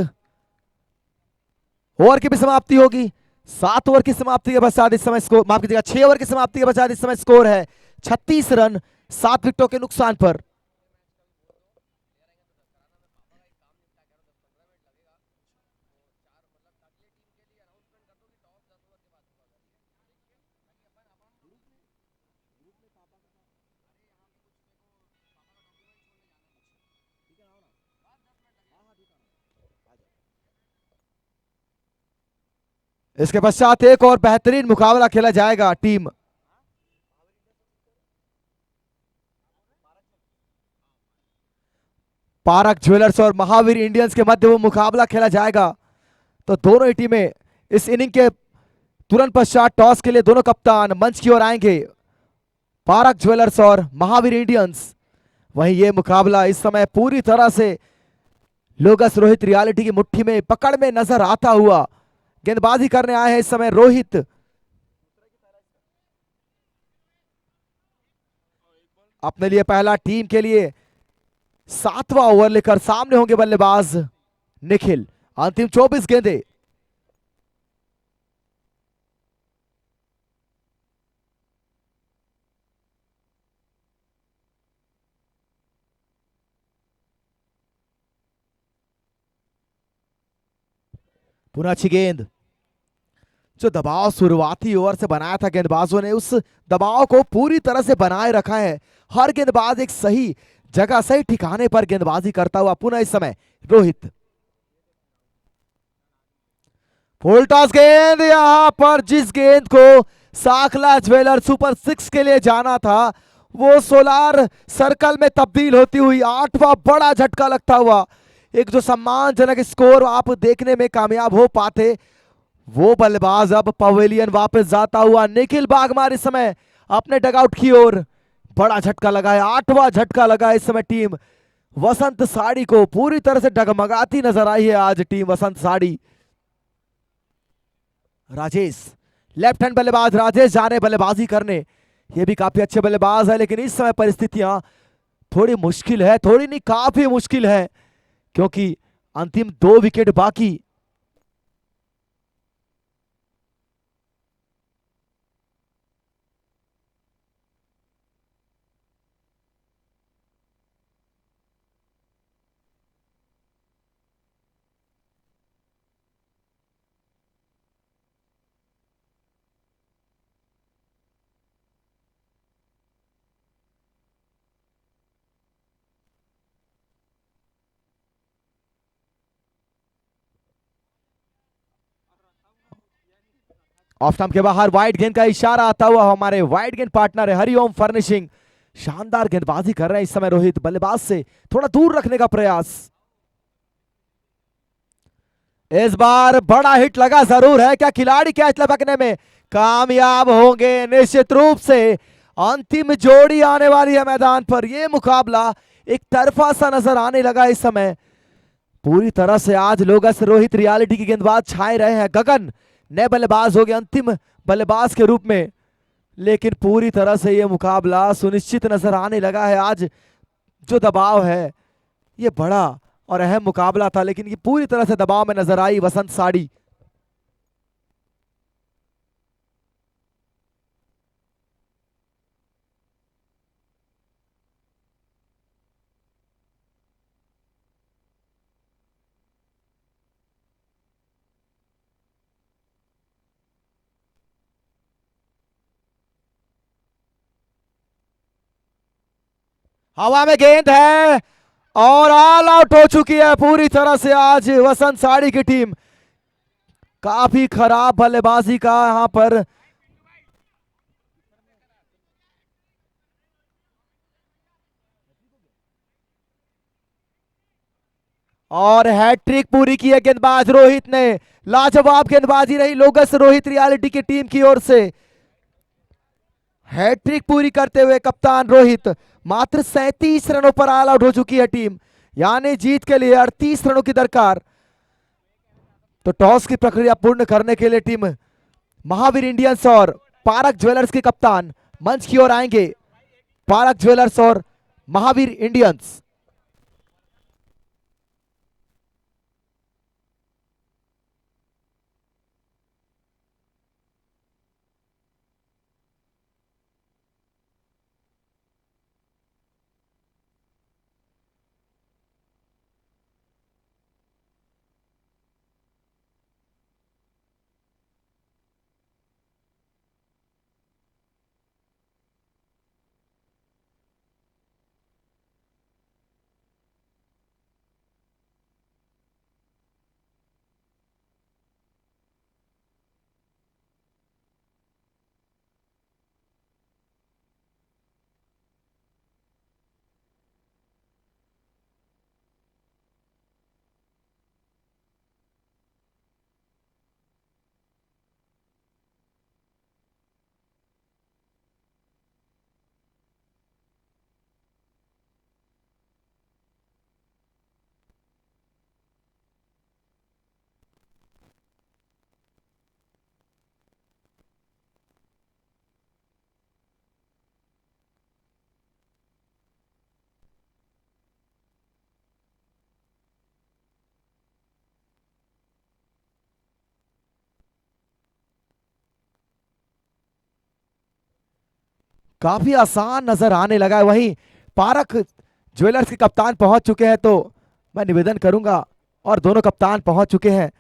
ओवर की भी समाप्ति होगी। 7 ओवर की समाप्ति के पश्चात इस समय स्कोर, माफ कीजिएगा 6 ओवर की समाप्ति के पश्चात इस समय स्कोर है 36 रन 7 विकेटों के नुकसान पर। इसके पश्चात एक और बेहतरीन मुकाबला खेला जाएगा। टीम पारक ज्वेलर्स और महावीर इंडियंस के मध्य वो मुकाबला खेला जाएगा। तो दोनों ही टीमें इस इनिंग के तुरंत पश्चात टॉस के लिए दोनों कप्तान मंच की ओर आएंगे, पारक ज्वेलर्स और महावीर इंडियंस। वहीं ये मुकाबला इस समय पूरी तरह से लोगस रोहित रियलिटी की मुट्ठी में पकड़ में नजर आता हुआ। गेंदबाजी करने आए हैं इस समय रोहित। अपने लिए पहला, टीम के लिए 7वां ओवर लेकर सामने होंगे बल्लेबाज निखिल। अंतिम 24 गेंदें। पुनः अच्छी गेंद। जो दबाव शुरुआती ओवर से बनाया था गेंदबाजों ने, उस दबाव को पूरी तरह से बनाए रखा है। हर गेंदबाज एक सही जगह, सही ठिकाने पर गेंदबाजी करता हुआ। पुनः इस समय रोहित। फुल टॉस गेंद, यहां पर जिस गेंद को साखला ज्वेलर सुपर 6 के लिए जाना था, वो सोलार सर्कल में तब्दील होती हुई 8वां बड़ा झटका लगता हुआ एक जो सम्मानजनक स्कोर आप देखने में कामयाब हो पाते, वो बल्लेबाज अब पवेलियन वापस जाता हुआ निखिल बागमार इस समय अपने डगआउट की ओर बड़ा झटका लगा है। 8वां झटका लगा है इस समय टीम वसंत साड़ी को, पूरी तरह से डगमगाती नजर आई है आज टीम वसंत साड़ी। राजेश लेफ्ट हैंड बल्लेबाज, राजेश जा रहे बल्लेबाजी करने, ये भी काफी अच्छे बल्लेबाज है, लेकिन इस समय परिस्थितियां थोड़ी मुश्किल है, थोड़ी नहीं काफी मुश्किल है, क्योंकि अंतिम 2 विकेट बाकी। ऑफ स्टंप के बाहर वाइड गेंद का इशारा आता हुआ हमारे वाइड गेंद पार्टनर है हरिओम फर्निशिंग, शानदार गेंदबाजी कर रहे हैं इस समय रोहित, बल्लेबाज से थोड़ा दूर रखने का प्रयास। इस बार बड़ा हिट लगा जरूर है, क्या खिलाड़ी कैच लपकने में कामयाब होंगे? निश्चित रूप से अंतिम जोड़ी आने वाली है मैदान पर। यह मुकाबला एक तरफा सा नजर आने लगा इस समय, पूरी तरह से आज लोगस रोहित रियलिटी की गेंदबाज छाए रहे हैं। गगन नए बल्लेबाज हो गए अंतिम बल्लेबाज के रूप में, लेकिन पूरी तरह से यह मुकाबला सुनिश्चित नजर आने लगा है। आज जो दबाव है, ये बड़ा और अहम मुकाबला था, लेकिन ये पूरी तरह से दबाव में नजर आई वसंत साड़ी। हवा में गेंद है और ऑल आउट हो चुकी है पूरी तरह से आज वसंत साड़ी की टीम। काफी खराब बल्लेबाजी का यहां पर और हैट्रिक पूरी की है गेंदबाज रोहित ने। लाजवाब गेंदबाजी रही लोगस रोहित रियलिटी की टीम की ओर से। हैट्रिक पूरी करते हुए कप्तान रोहित, मात्र 37 रनों पर ऑल आउट हो चुकी है टीम, यानी जीत के लिए 38 रनों की दरकार। तो टॉस की प्रक्रिया पूर्ण करने के लिए टीम महावीर इंडियंस और पारक ज्वेलर्स के कप्तान मंच की ओर आएंगे। पारक ज्वेलर्स और महावीर इंडियंस। काफी आसान नजर आने लगा है। वहीं पारक ज्वेलर्स के कप्तान पहुंच चुके हैं, तो मैं निवेदन करूंगा, और दोनों कप्तान पहुंच चुके हैं।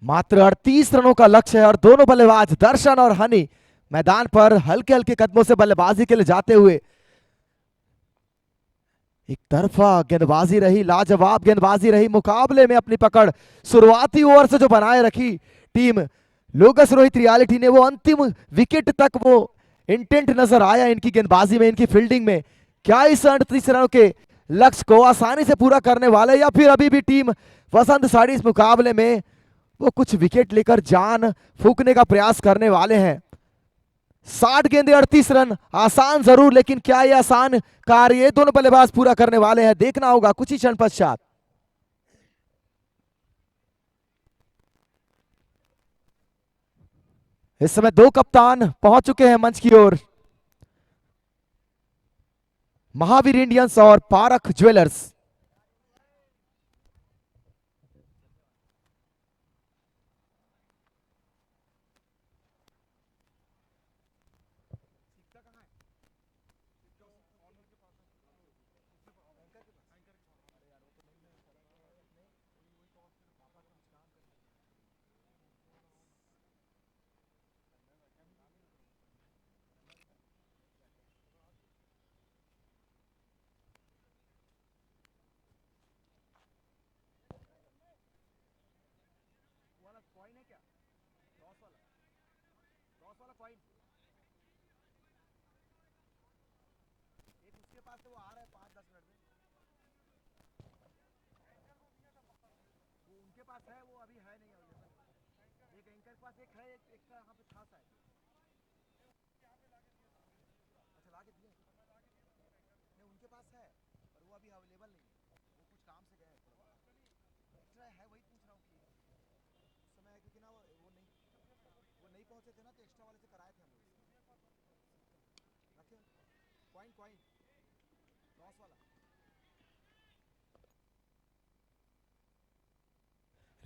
मात्र 38 रनों का लक्ष्य है और दोनों बल्लेबाज दर्शन और हनी मैदान पर हल्के हल्के कदमों से बल्लेबाजी के लिए जाते हुए एक तरफा गेंदबाजी रही, लाजवाब गेंदबाजी रही, मुकाबले में अपनी पकड़ शुरुआती ओवर से जो बनाए रखी टीम लोगस रोहित रियलिटी ने, वो अंतिम विकेट तक वो इंटेंट नजर आया इनकी गेंदबाजी में, इनकी फील्डिंग में। क्या इस 38 रनों के लक्ष्य को आसानी से पूरा करने वाले, या फिर अभी भी टीम वसंत साड़ी इस मुकाबले में वो कुछ विकेट लेकर जान फूकने का प्रयास करने वाले हैं। 60 गेंदे 38 रन, आसान जरूर, लेकिन क्या ये आसान कार्य ये दोनों बल्लेबाज पूरा करने वाले हैं, देखना होगा कुछ ही क्षण पश्चात। इस समय दो कप्तान पहुंच चुके हैं मंच की ओर, महावीर इंडियंस और पारख ज्वेलर्स।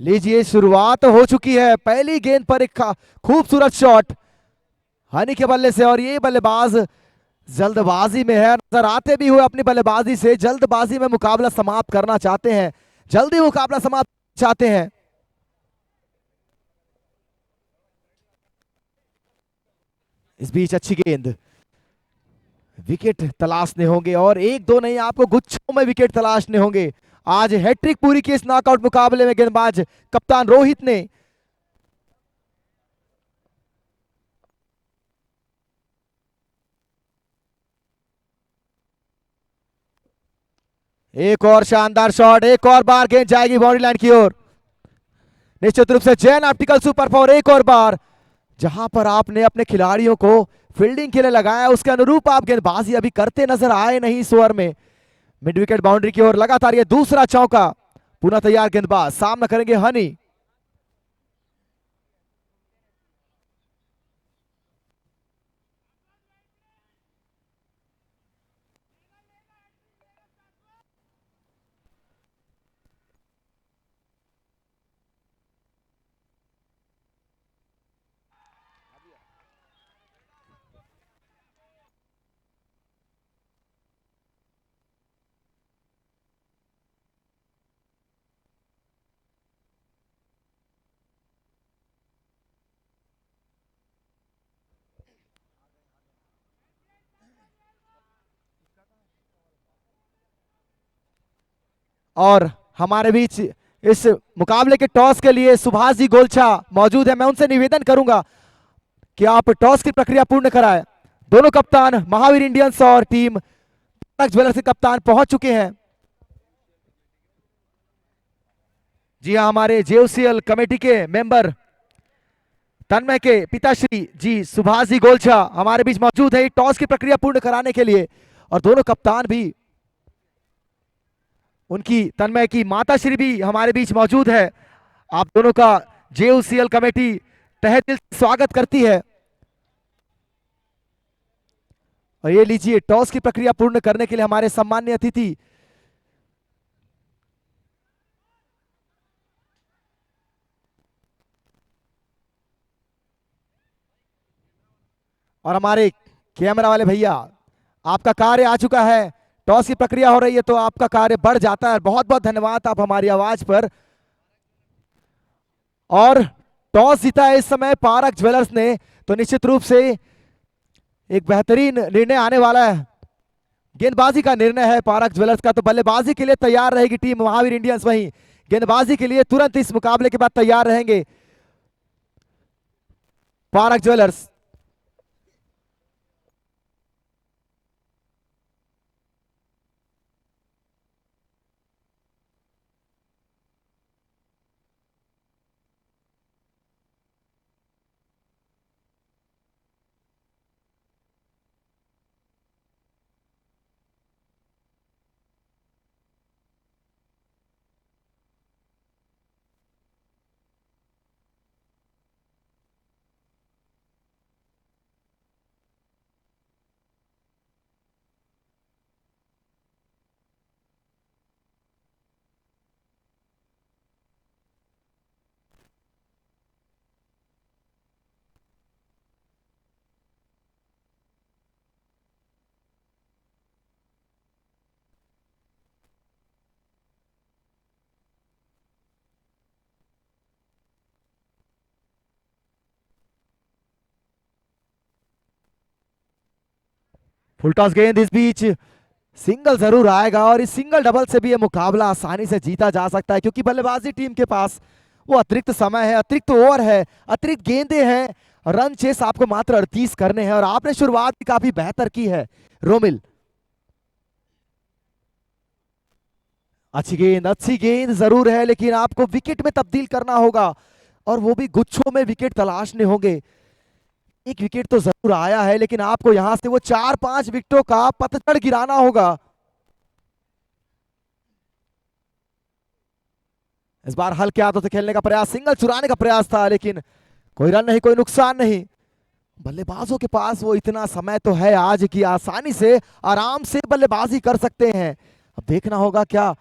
लीजिए शुरुआत हो चुकी है, पहली गेंद पर एक खूबसूरत शॉट हनी के बल्ले से, और ये बल्लेबाज जल्दबाजी में है, नजर आते भी हुए अपनी बल्लेबाजी से जल्दबाजी में मुकाबला समाप्त करना चाहते हैं, जल्दी मुकाबला समाप्त चाहते हैं। इस बीच अच्छी गेंद, विकेट तलाशने होंगे, और एक दो नहीं आपको गुच्छों में विकेट तलाशने होंगे। आज हैट्रिक पूरी की इस नॉकआउट मुकाबले में गेंदबाज कप्तान रोहित ने। एक और शानदार शॉट, एक और बार गेंद जाएगी बाउंड्री लाइन की ओर। निश्चित रूप से जैन ऑप्टिकल सुपर पावर एक और बार, जहां पर आपने अपने खिलाड़ियों को फील्डिंग के लिए लगाया, उसके अनुरूप आप गेंदबाजी अभी करते नजर आए नहीं इस ओवर में। मिड विकेट बाउंड्री की ओर लगातार ये दूसरा चौका, पुनः तैयार गेंदबाज, सामना करेंगे हनी। और हमारे बीच इस मुकाबले के टॉस के लिए सुभाष जी गोलछा मौजूद है, मैं उनसे निवेदन करूंगा कि आप टॉस की प्रक्रिया पूर्ण कराएं। दोनों कप्तान महावीर इंडियंस और टीम ज्वेलर्स के कप्तान पहुंच चुके हैं। जी हाँ, हमारे जेओसीएल कमेटी के मेंबर तन्मय के पिताश्री जी सुभाष जी गोलछा हमारे बीच मौजूद है टॉस की प्रक्रिया पूर्ण कराने के लिए, और दोनों कप्तान भी, उनकी तन्मय की माताश्री भी हमारे बीच मौजूद है। आप दोनों का जेओसीएल कमेटी तहे दिल से स्वागत करती है। और ये लीजिए टॉस की प्रक्रिया पूर्ण करने के लिए हमारे सम्मान्य अतिथि और हमारे कैमरा वाले भैया, आपका कार्य आ चुका है, टॉस की प्रक्रिया हो रही है तो आपका कार्य बढ़ जाता है। बहुत बहुत धन्यवाद आप हमारी आवाज पर। और टॉस जीता है इस समय पारख ज्वेलर्स ने, तो निश्चित रूप से एक बेहतरीन निर्णय आने वाला है। गेंदबाजी का निर्णय है पारक ज्वेलर्स का, तो बल्लेबाजी के लिए तैयार रहेगी टीम महावीर इंडियंस। वहीं गेंदबाजी के लिए तुरंत इस मुकाबले के बाद तैयार रहेंगे पारक ज्वेलर्स। फुल टॉस गेंद, इस बीच सिंगल जरूर आएगा और इस सिंगल डबल से भी ये मुकाबला आसानी से जीता जा सकता है, क्योंकि बल्लेबाजी टीम के पास वो अतिरिक्त समय है, अतिरिक्त ओवर है, अतिरिक्त गेंदें हैं। रन चेस आपको मात्र 38 करने हैं और आपने शुरुआत भी काफी बेहतर की है रोमिल। अच्छी गेंद जरूर है, लेकिन आपको विकेट में तब्दील करना होगा और वो भी गुच्छों में विकेट तलाशने होंगे। एक विकेट तो जरूर आया है, लेकिन आपको यहां से वो 4-5 विकेटों का पतझड़ गिराना होगा। इस बार हल्के हाथों से खेलने का प्रयास, सिंगल चुराने का प्रयास था, लेकिन कोई रन नहीं, कोई नुकसान नहीं। बल्लेबाजों के पास वो इतना समय तो है आज की आसानी से आराम से बल्लेबाजी कर सकते हैं। अब देखना होगा क्या।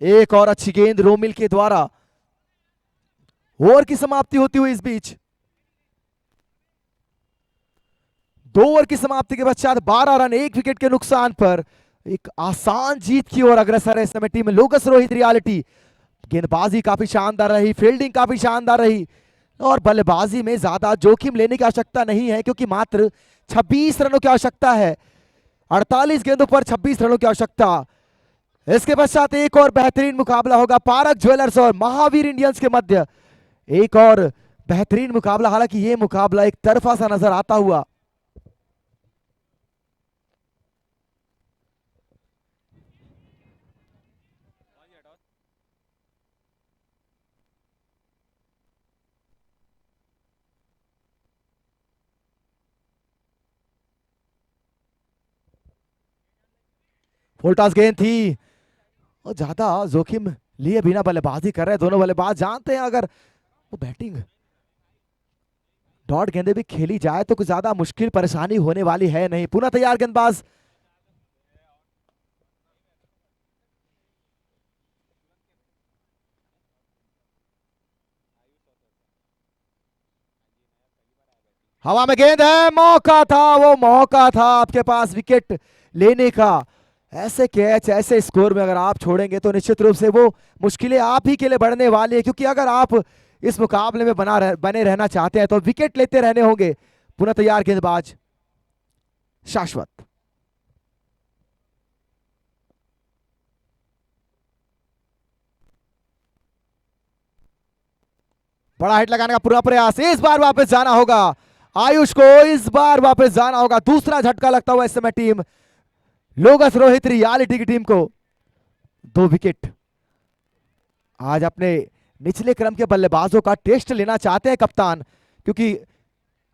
एक और अच्छी गेंद रोमिल के द्वारा। ओवर की समाप्ति होती हुई इस बीच 2 ओवर की समाप्ति के पश्चात 12 रन 1 विकेट के नुकसान पर एक आसान जीत की ओर अग्रसर है इस समय टीम लोकस रोहित रियलिटी। गेंदबाजी काफी शानदार रही, फील्डिंग काफी शानदार रही और बल्लेबाजी में ज्यादा जोखिम लेने की आवश्यकता नहीं है, क्योंकि मात्र 26 रनों की आवश्यकता है। 48 गेंदों पर 26 रनों की आवश्यकता। इसके पश्चात एक और बेहतरीन मुकाबला होगा पारक ज्वेलर्स और महावीर इंडियंस के मध्य। एक और बेहतरीन मुकाबला, हालांकि यह मुकाबला एक तरफा सा नजर आता हुआ। फुल टॉस गेंद थी और ज्यादा जोखिम लिए बिना बल्लेबाजी कर रहे हैं दोनों बल्लेबाज। जानते हैं अगर वो बैटिंग डॉट गेंदे भी खेली जाए तो कुछ ज्यादा मुश्किल परेशानी होने वाली है नहीं। पुनः तैयार गेंदबाज। हवा में गेंद है, मौका था, वो मौका था आपके पास विकेट लेने का। ऐसे कैच ऐसे स्कोर में अगर आप छोड़ेंगे तो निश्चित रूप से वो मुश्किलें आप ही के लिए बढ़ने वाली है, क्योंकि अगर आप इस मुकाबले में बने रहना चाहते हैं तो विकेट लेते रहने होंगे। पुनः तैयार गेंदबाज शाश्वत। बड़ा हिट लगाने का पूरा प्रयास, इस बार वापस जाना होगा आयुष को, इस बार वापस जाना होगा। दूसरा झटका लगता हुआ इस समय टीम लोकस रोहित रियलिटी की टीम को। 2 विकेट। आज अपने निचले क्रम के बल्लेबाजों का टेस्ट लेना चाहते हैं कप्तान, क्योंकि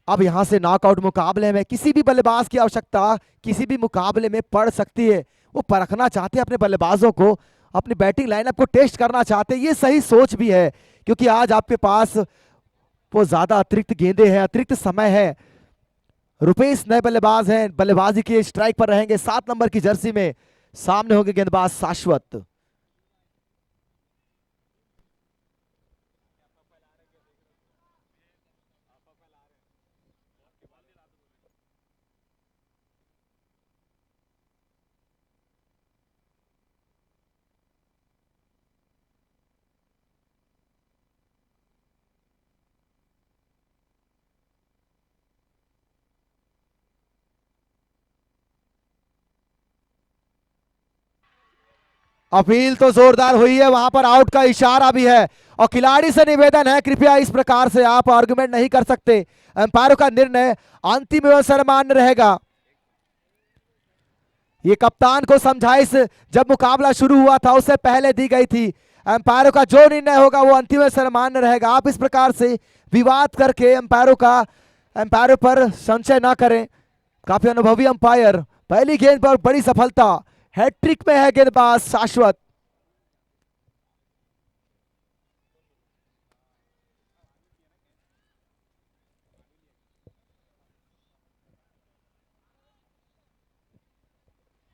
अब यहां से नॉकआउट मुकाबले में किसी भी बल्लेबाज की आवश्यकता किसी भी मुकाबले में पड़ सकती है। वो परखना चाहते हैं अपने बल्लेबाजों को, अपनी बैटिंग लाइनअप को टेस्ट करना चाहते हैं। ये सही सोच भी है, क्योंकि आज आपके पास वो ज्यादा अतिरिक्त गेंदें हैं, अतिरिक्त समय है। रुपेश नए बल्लेबाज हैं, बल्लेबाजी के स्ट्राइक पर रहेंगे 7 नंबर की जर्सी में। सामने होंगे गेंदबाज शाश्वत। अपील तो जोरदार हुई है, वहां पर आउट का इशारा भी है और खिलाड़ी से निवेदन है कृपया इस प्रकार से आप आर्गुमेंट नहीं कर सकते। अंपायरों का निर्णय अंतिम एवं सर्वमान्य रहेगा। ये कप्तान को समझाइश जब मुकाबला शुरू हुआ था उससे पहले दी गई थी। अंपायरों का जो निर्णय होगा वो अंतिम एवं सर्वमान्य रहेगा। आप इस प्रकार से विवाद करके अंपायरों पर संशय ना करें। काफी अनुभवी अंपायर, पहली गेंद पर बड़ी सफलता, हैट्रिक में है गेंदबाज शाश्वत।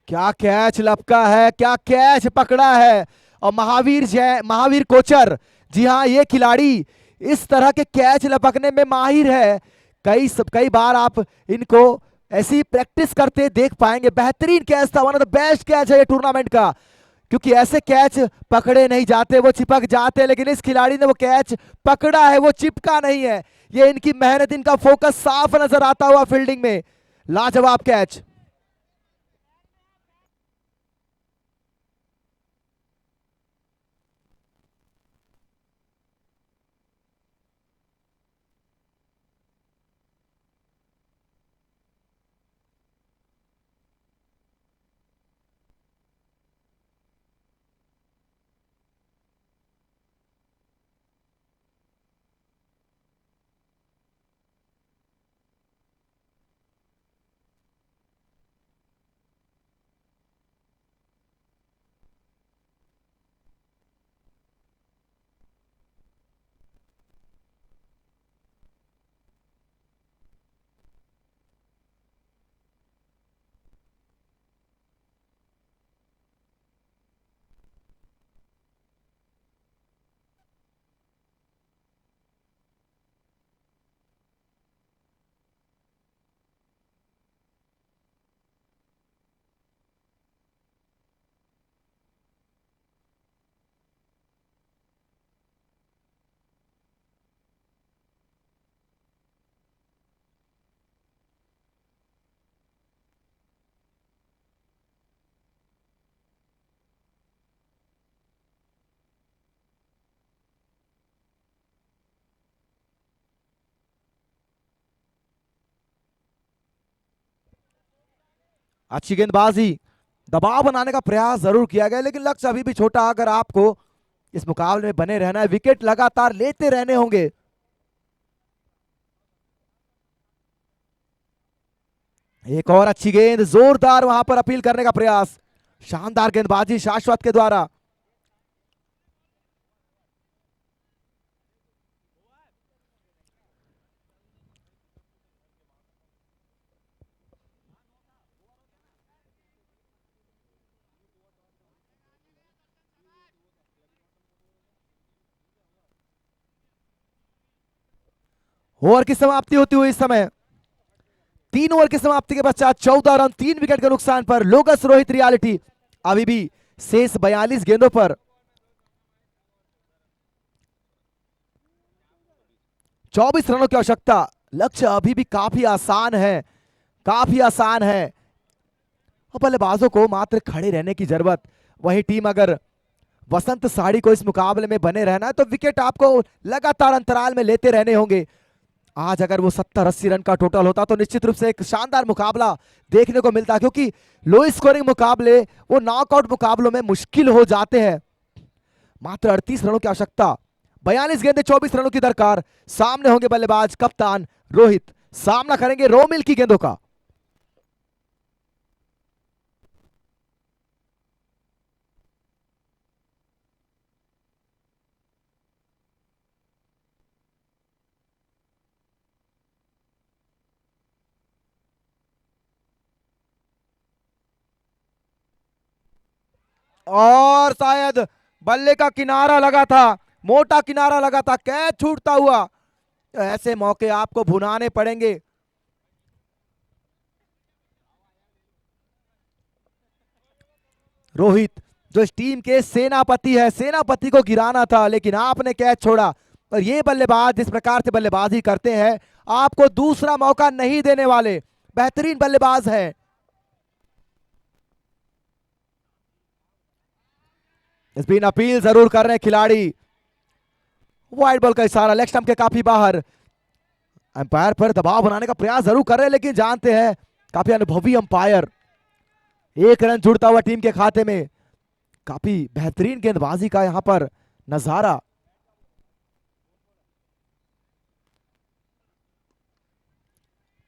क्या कैच लपका है, क्या कैच पकड़ा है। और महावीर कोचर, जी हाँ, ये खिलाड़ी इस तरह के कैच लपकने में माहिर है। कई बार आप इनको ऐसी प्रैक्टिस करते देख पाएंगे। बेहतरीन कैच था, one of the best catch है ये टूर्नामेंट का, क्योंकि ऐसे कैच पकड़े नहीं जाते, वो चिपक जाते, लेकिन इस खिलाड़ी ने वो कैच पकड़ा है, वो चिपका नहीं है। ये इनकी मेहनत, इनका फोकस साफ नजर आता हुआ फील्डिंग में। लाजवाब कैच। अच्छी गेंदबाजी, दबाव बनाने का प्रयास जरूर किया गया, लेकिन लक्ष्य अभी भी छोटा। अगर आपको इस मुकाबले में बने रहना है, विकेट लगातार लेते रहने होंगे। एक और अच्छी गेंद, जोरदार वहां पर अपील करने का प्रयास। शानदार गेंदबाजी शाश्वत के द्वारा। ओवर की समाप्ति होती हुई इस समय 3 ओवर की समाप्ति के पश्चात 14 रन 3 विकेट के नुकसान पर लोगस रोहित रियलिटी अभी भी शेष 42 गेंदों पर 24 रनों की आवश्यकता। लक्ष्य अभी भी काफी आसान है, काफी आसान है। और बल्लेबाजों को मात्र खड़े रहने की जरूरत। वही टीम अगर वसंत साड़ी को इस मुकाबले में बने रहना है तो विकेट आपको लगातार अंतराल में लेते रहने होंगे। आज अगर वो 70-80 रन का टोटल होता तो निश्चित रूप से एक शानदार मुकाबला देखने को मिलता, क्योंकि लो स्कोरिंग मुकाबले वो नॉकआउट मुकाबलों में मुश्किल हो जाते हैं। मात्र 38 रनों की आवश्यकता, 42 गेंदें 24 रनों की दरकार। सामने होंगे बल्लेबाज कप्तान रोहित, सामना करेंगे रोमिल की गेंदों का। और शायद बल्ले का किनारा लगा था, मोटा किनारा लगा था, कैच छूटता हुआ। ऐसे मौके आपको भुनाने पड़ेंगे। रोहित जो इस टीम के सेनापति है, सेनापति को गिराना था, लेकिन आपने कैच छोड़ा। और ये बल्लेबाज जिस प्रकार से बल्लेबाजी करते हैं आपको दूसरा मौका नहीं देने वाले, बेहतरीन बल्लेबाज है। इस बीन अपील जरूर कर रहे हैं खिलाड़ी। वाइड बॉल का इशारा, लेग स्टंप के काफी बाहर। अंपायर पर दबाव बनाने का प्रयास जरूर कर रहे हैं, लेकिन जानते हैं काफी अनुभवी अंपायर। एक रन जुड़ता हुआ टीम के खाते में। काफी बेहतरीन गेंदबाजी का यहां पर नजारा।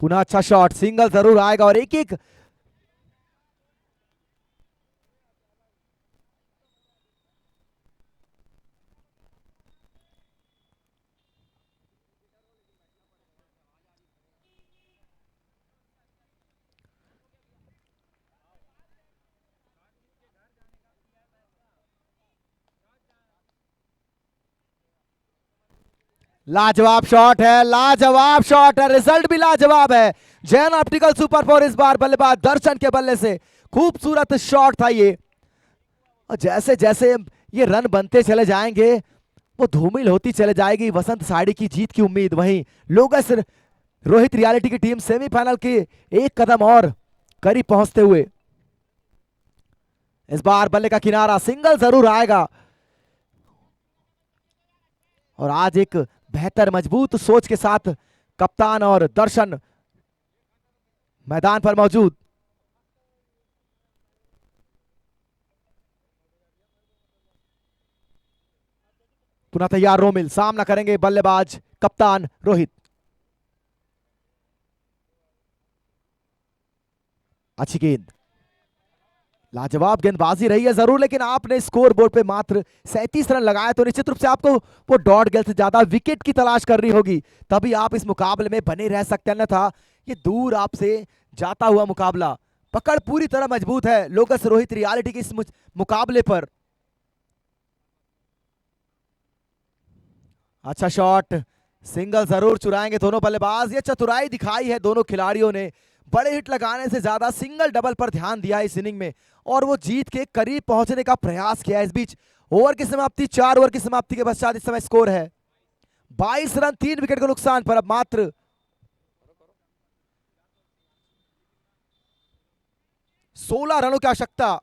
पुनः अच्छा शॉट, सिंगल जरूर आएगा और एक एक लाजवाब शॉट है, लाजवाब शॉट है, रिजल्ट भी लाजवाब है। जैन ऑप्टिकल सुपर 4 इस बार बल्लेबाज दर्शन के बल्ले से खूबसूरत शॉट था ये। और जैसे जैसे ये रन बनते चले जाएंगे वो धूमिल होती चले जाएगी वसंत साड़ी की जीत की उम्मीद। वहीं लोगस रोहित रियलिटी की टीम सेमीफाइनल के एक कदम और करीब पहुंचते हुए। इस बार बल्ले का किनारा, सिंगल जरूर आएगा। और आज एक बेहतर मजबूत सोच के साथ कप्तान और दर्शन मैदान पर मौजूद। पुनः तैयार रोमिल, सामना करेंगे बल्लेबाज कप्तान रोहित। अच्छी गेंद, लाजवाब गेंदबाजी रही है जरूर, लेकिन आपने स्कोर बोर्ड पे मात्र 37 रन लगाए तो निश्चित रूप से आपको वो डॉट गेंद से ज्यादा विकेट की तलाश करनी होगी, तभी आप इस मुकाबले में बने रह सकते हैं। अन्यथा ये दूर आपसे जाता हुआ मुकाबला। पकड़ पूरी तरह मजबूत है लोगस रोहित रियलिटी के इस मुकाबले पर। अच्छा शॉट, सिंगल जरूर चुराएंगे दोनों बल्लेबाज। ये चतुराई दिखाई है दोनों खिलाड़ियों ने। बड़े हिट लगाने से ज्यादा सिंगल डबल पर ध्यान दिया इस इनिंग में और वो जीत के करीब पहुंचने का प्रयास किया। इस बीच ओवर की समाप्ति, 4 ओवर की समाप्ति के पश्चात इस समय स्कोर है 22 रन 3 विकेट के नुकसान पर। अब मात्र 16 रनों की आवश्यकता।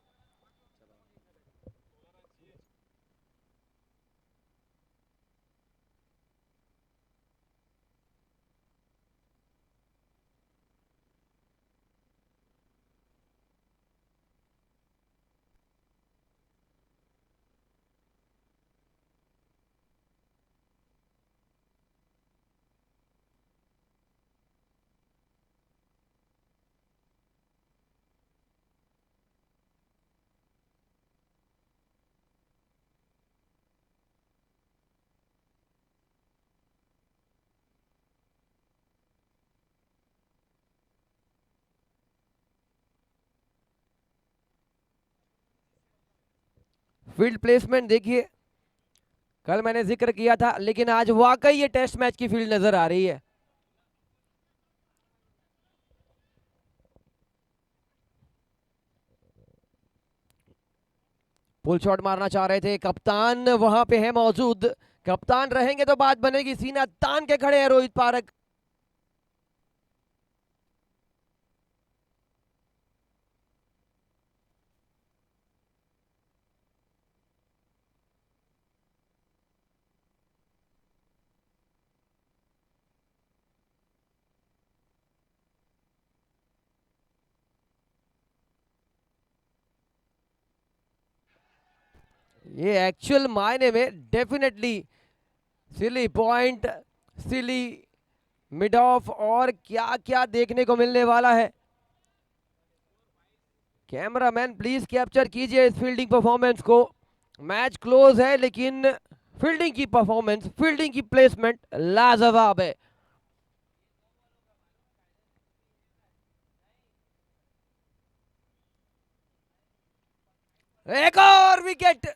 फील्ड प्लेसमेंट देखिए, कल मैंने जिक्र किया था, लेकिन आज वाकई ये टेस्ट मैच की फील्ड नजर आ रही है। पुल शॉट मारना चाह रहे थे, कप्तान वहां पे है मौजूद। कप्तान रहेंगे तो बात बनेगी। सीना तान के खड़े हैं रोहित पारक। ये एक्चुअल मायने में definitely silly point, silly mid of और क्या क्या देखने को मिलने वाला है। कैमरामैन प्लीज कैप्चर कीजिए इस फील्डिंग परफॉर्मेंस को। मैच क्लोज है लेकिन फील्डिंग की परफॉर्मेंस, फील्डिंग की प्लेसमेंट लाजवाब है। एक और विकेट,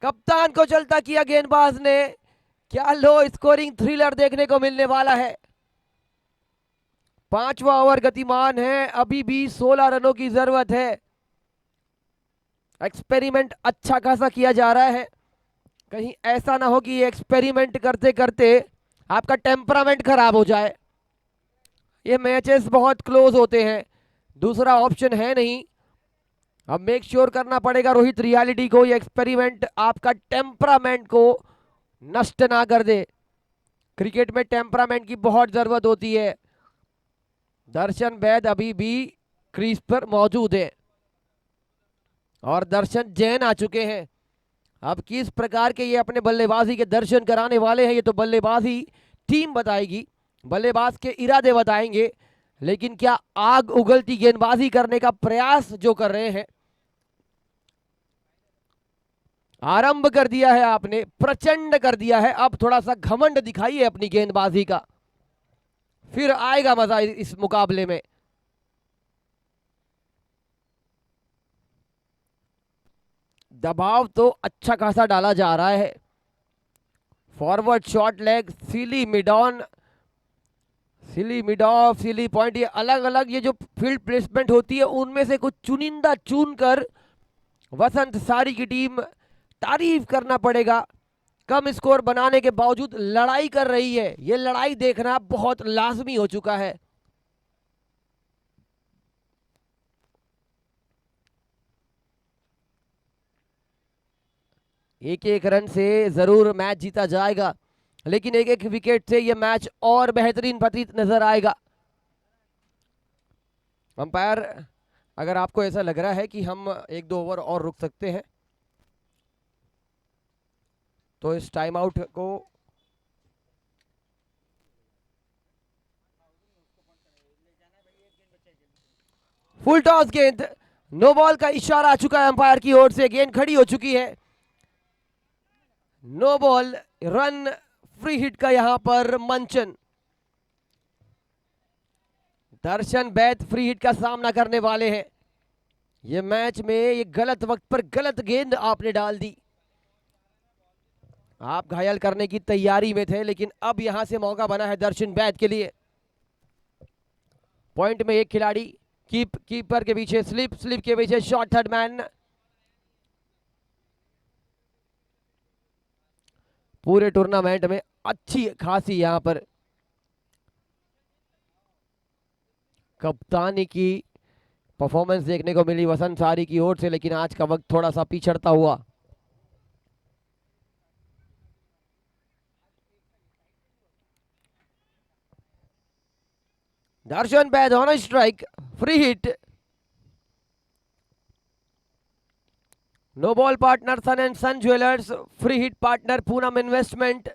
कप्तान को चलता किया गेंदबाज ने। क्या लो स्कोरिंग थ्रिलर देखने को मिलने वाला है। 5वां ओवर गतिमान है, अभी भी 16 रनों की जरूरत है। एक्सपेरिमेंट अच्छा खासा किया जा रहा है, कहीं ऐसा ना हो कि एक्सपेरिमेंट करते करते आपका टेम्परामेंट खराब हो जाए। ये मैचेस बहुत क्लोज होते हैं, दूसरा ऑप्शन है नहीं। अब मेक श्योर करना पड़ेगा रोहित रियलिटी को, ये एक्सपेरिमेंट आपका टेम्परामेंट को नष्ट ना कर दे। क्रिकेट में टेम्परामेंट की बहुत जरूरत होती है। दर्शन वैद अभी भी क्रीज पर मौजूद है और दर्शन जैन आ चुके हैं। अब किस प्रकार के ये अपने बल्लेबाजी के दर्शन कराने वाले हैं, ये तो बल्लेबाजी टीम बताएगी, बल्लेबाज के इरादे बताएंगे। लेकिन क्या आग उगलती गेंदबाजी करने का प्रयास जो कर रहे हैं, आरंभ कर दिया है आपने, प्रचंड कर दिया है। अब थोड़ा सा घमंड दिखाइए अपनी गेंदबाजी का, फिर आएगा मजा इस मुकाबले में। दबाव तो अच्छा खासा डाला जा रहा है। Forward short leg, silly mid on, silly mid of, silly point, ये अलग अलग ये जो फील्ड प्लेसमेंट होती है उनमें से कुछ चुनिंदा चुनकर वसंत सारी की टीम, तारीफ करना पड़ेगा, कम स्कोर बनाने के बावजूद लड़ाई कर रही है। ये लड़ाई देखना बहुत लाजमी हो चुका है। एक एक रन से जरूर मैच जीता जाएगा, लेकिन एक एक विकेट से यह मैच और बेहतरीन प्रतीत नजर आएगा। अंपायर, अगर आपको ऐसा लग रहा है कि हम एक दो ओवर और रुक सकते हैं तो इस टाइम आउट को फुल टॉस गेंद, नो बॉल का इशारा आ चुका है अंपायर की ओर से, गेंद खड़ी हो चुकी है। No ball, run free hit का यहां पर मंचन। दर्शन वैद फ्री हिट का सामना करने वाले हैं। ये मैच में ये गलत वक्त पर गलत गेंद आपने डाल दी। आप घायल करने की तैयारी में थे, लेकिन अब यहां से मौका बना है दर्शन वैद के लिए। पॉइंट में एक खिलाड़ी, कीपर के पीछे स्लिप, स्लिप के पीछे शॉट, थर्ड मैन। पूरे टूर्नामेंट में अच्छी खासी यहां पर कप्तानी की परफॉर्मेंस देखने को मिली वसंत सारी की ओर से, लेकिन आज का वक्त थोड़ा सा पिछड़ता हुआ। Darshan Vaid on strike, free hit. No ball partner son and sons jewellers, free hit partner Poonam investment,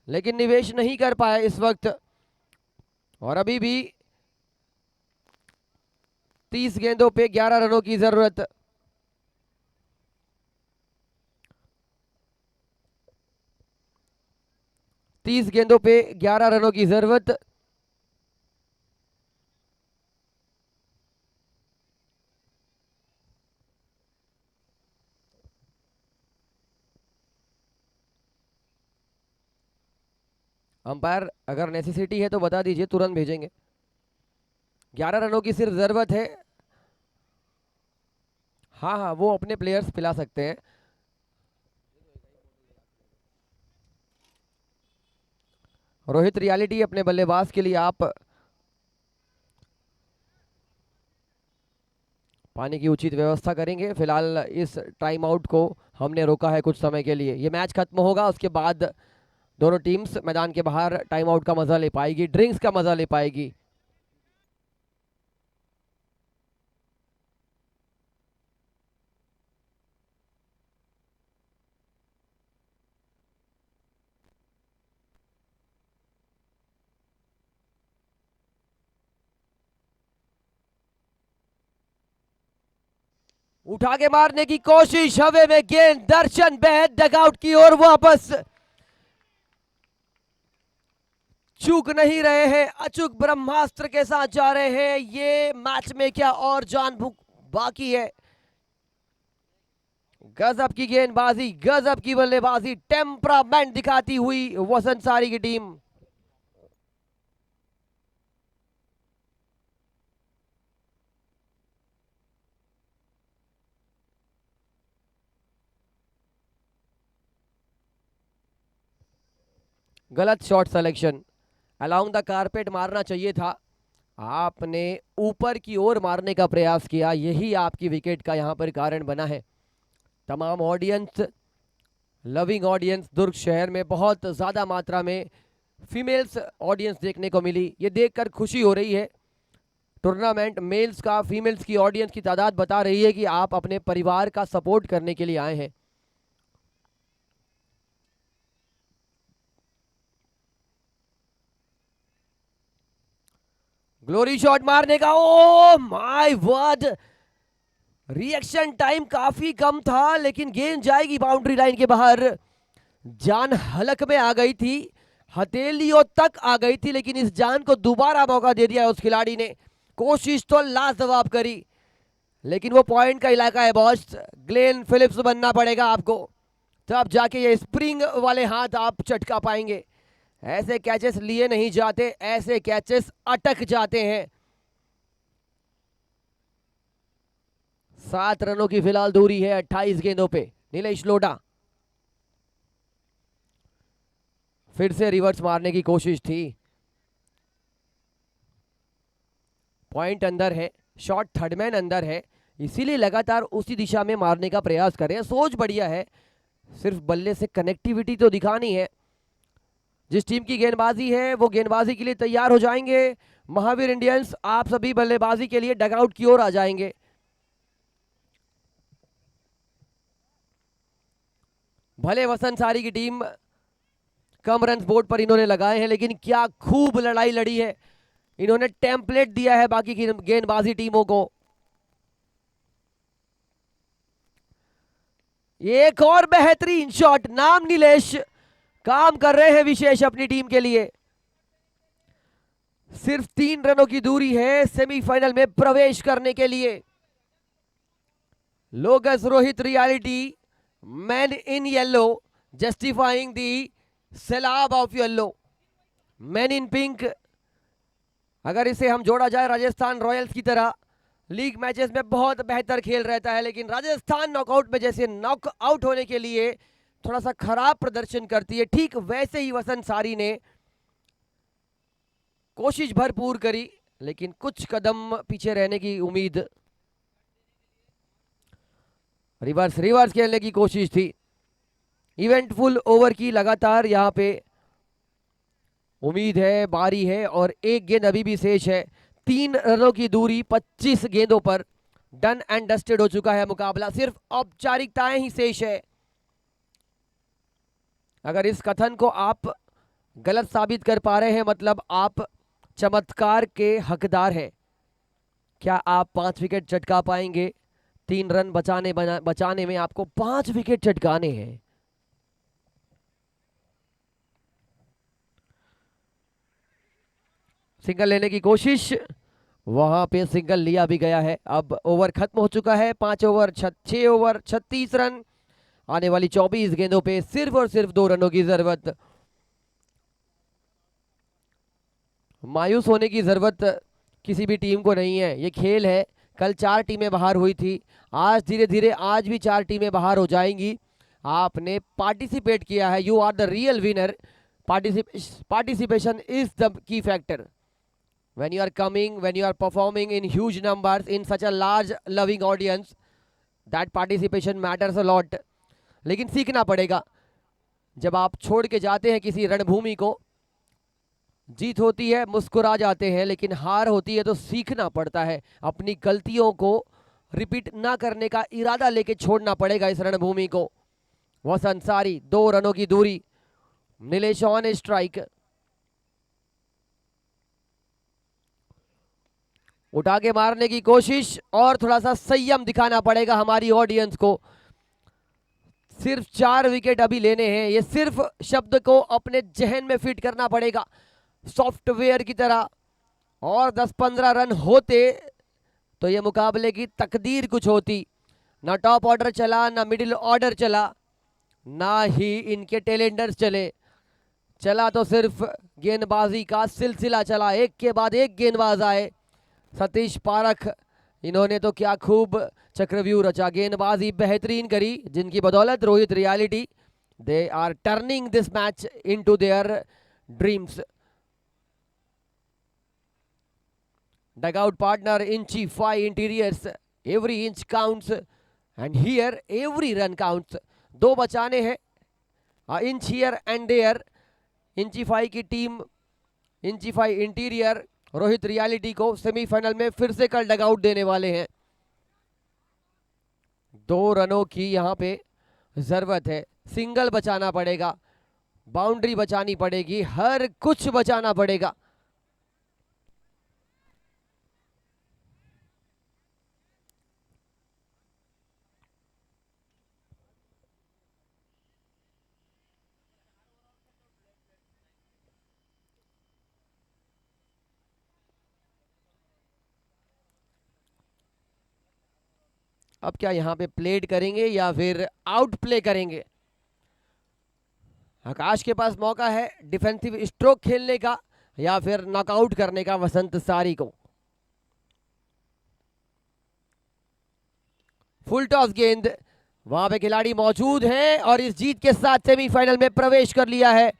लेकिन निवेश नहीं कर पाया इस वक्त। और अभी भी 30 गेंदों पे 11 रनों की जरूरत। तीस गेंदों पे 11 रनों की जरूरत। अंपायर, अगर नेसेसिटी है तो बता दीजिए, तुरंत भेजेंगे। 11 रनों की सिर्फ जरूरत है। हाँ हाँ, वो अपने प्लेयर्स पिला सकते हैं। रोहित रियलिटी, अपने बल्लेबाज के लिए आप पानी की उचित व्यवस्था करेंगे। फिलहाल इस टाइम आउट को हमने रोका है कुछ समय के लिए। ये मैच खत्म होगा, उसके बाद दोनों टीम्स मैदान के बाहर टाइम आउट का मजा ले पाएगी, ड्रिंक्स का मजा ले पाएगी। उठा के मारने की कोशिश, हवे में गेंद, दर्शन वैद डगआउट की ओर वापस। चूक नहीं रहे हैं, अचूक ब्रह्मास्त्र के साथ जा रहे हैं। ये मैच में क्या और जान बाकी है। गजब की गेंदबाजी, गजब की बल्लेबाजी, टेम्परामेंट दिखाती हुई वसंत सारी की टीम। गलत shot selection, along the carpet मारना चाहिए था। आपने ऊपर की ओर मारने का प्रयास किया, यही आपकी विकेट का यहां पर कारण बना है। तमाम ऑडियंस, लविंग ऑडियंस, दुर्ग शहर में बहुत ज़्यादा मात्रा में फीमेल्स ऑडियंस देखने को मिली। ये देखकर खुशी हो रही है। टूर्नामेंट मेल्स का फीमेल्स की ऑडियंस की तादाद बता रही है कि आप अपने परिवार का सपोर्ट करने के लिए आए हैं। ग्लोरी शॉट मारने का, oh my word, reaction time काफी कम था, लेकिन गेंद जाएगी बाउंड्री लाइन के बाहर। जान हलक में आ गई थी, हथेलियों तक आ गई थी, लेकिन इस जान को दोबारा मौका दे दिया उस खिलाड़ी ने। कोशिश तो लाजवाब करी, लेकिन वो पॉइंट का इलाका है बॉस। ग्लेन फिलिप्स बनना पड़ेगा आपको, तब जाके ये स्प्रिंग वाले हाथ आप चटका पाएंगे। ऐसे कैचेस लिए नहीं जाते, ऐसे कैचेस अटक जाते हैं। 7 रनों की फिलहाल दूरी है 28 गेंदों पे। नीलेश लोढ़ा फिर से रिवर्स मारने की कोशिश थी। पॉइंट अंदर है, शॉट थर्डमैन अंदर है, इसीलिए लगातार उसी दिशा में मारने का प्रयास करें। सोच बढ़िया है, सिर्फ बल्ले से कनेक्टिविटी तो दिखानी है। जिस टीम की गेंदबाजी है वो गेंदबाजी के लिए तैयार हो जाएंगे। महावीर इंडियंस, आप सभी बल्लेबाजी के लिए डगआउट की ओर आ जाएंगे। भले वसंत सारी की टीम कम रन बोर्ड पर इन्होंने लगाए हैं, लेकिन क्या खूब लड़ाई लड़ी है। इन्होंने टेम्पलेट दिया है बाकी की गेंदबाजी टीमों को। एक और बेहतरीन शॉट, नाम नीलेश, काम कर रहे हैं विशेष अपनी टीम के लिए। सिर्फ 3 रनों की दूरी है सेमीफाइनल में प्रवेश करने के लिए। Logos Rohit Reality, man in yellow justifying the सैलाब of yellow, man in pink. अगर इसे हम जोड़ा जाए राजस्थान रॉयल्स की तरह, लीग मैचेस में बहुत बेहतर खेल रहता है, लेकिन राजस्थान नॉकआउट में जैसे नॉकआउट होने के लिए थोड़ा सा खराब प्रदर्शन करती है, ठीक वैसे ही वसंत सारी ने कोशिश भरपूर करी, लेकिन कुछ कदम पीछे रहने की उम्मीद। रिवर्स रिवर्स खेलने की कोशिश थी। इवेंटफुल ओवर की लगातार यहां पे उम्मीद है, बारी है, और एक गेंद अभी भी शेष है। 3 रनों की दूरी 25 गेंदों पर, डन एंड डस्टेड हो चुका है मुकाबला, सिर्फ औपचारिकताएं ही शेष है। अगर इस कथन को आप गलत साबित कर पा रहे हैं, मतलब आप चमत्कार के हकदार हैं। क्या आप 5 विकेट चटका पाएंगे? 3 रन बचाने में आपको 5 विकेट चटकाने हैं। सिंगल लेने की कोशिश, वहां पे सिंगल लिया भी गया है। अब ओवर खत्म हो चुका है, 6 ओवर 36 रन। आने वाली 24 गेंदों पे सिर्फ और सिर्फ 2 रनों की जरूरत। मायूस होने की जरूरत किसी भी टीम को नहीं है, ये खेल है। कल 4 टीमें बाहर हुई थी, आज धीरे धीरे आज भी 4 टीमें बाहर हो जाएंगी। आपने पार्टिसिपेट किया है, you are the real winner. Participation is the key factor. When you are coming, when you are performing in huge numbers in such a large loving audience, that participation matters a lot. लेकिन सीखना पड़ेगा। जब आप छोड़ के जाते हैं किसी रणभूमि को, जीत होती है मुस्कुरा जाते हैं, लेकिन हार होती है तो सीखना पड़ता है। अपनी गलतियों को रिपीट ना करने का इरादा लेके छोड़ना पड़ेगा इस रणभूमि को। वसंत सारी, 2 रनों की दूरी, नीलेश ऑन स्ट्राइक। उठा के मारने की कोशिश, और थोड़ा सा संयम दिखाना पड़ेगा हमारी ऑडियंस को। सिर्फ 4 विकेट अभी लेने हैं, ये सिर्फ शब्द को अपने जहन में फिट करना पड़ेगा सॉफ्टवेयर की तरह। और 10-15 रन होते तो ये मुकाबले की तकदीर कुछ होती। ना टॉप ऑर्डर चला, ना मिडिल ऑर्डर चला, ना ही इनके टेलेंडर्स चले। चला तो सिर्फ गेंदबाजी का सिलसिला चला, एक के बाद एक गेंदबाज आए। सतीश पारख, इन्होंने तो क्या खूब चक्रव्यूह रचा, गेंदबाजी बेहतरीन करी, जिनकी बदौलत Rohit reality they are turning this match into their dreams. Dugout partner Inchy 5 Interiors. Every inch counts and here every run counts. दो बचाने हैं, इंच हियर एंड देयर. इंची 5 की टीम, इंची 5 इंटीरियर रोहित रियलिटी को सेमीफाइनल में फिर से कल डगआउट देने वाले हैं. 2 रनों की यहां पे जरूरत है. सिंगल बचाना पड़ेगा, बाउंड्री बचानी पड़ेगी, हर कुछ बचाना पड़ेगा. अब क्या यहां पे प्लेड करेंगे या फिर आउट प्ले करेंगे? आकाश के पास मौका है डिफेंसिव स्ट्रोक खेलने का या फिर नॉकआउट करने का वसंत सारी को. फुल टॉस गेंद, वहां पे खिलाड़ी मौजूद हैं और इस जीत के साथ सेमीफाइनल में प्रवेश कर लिया है.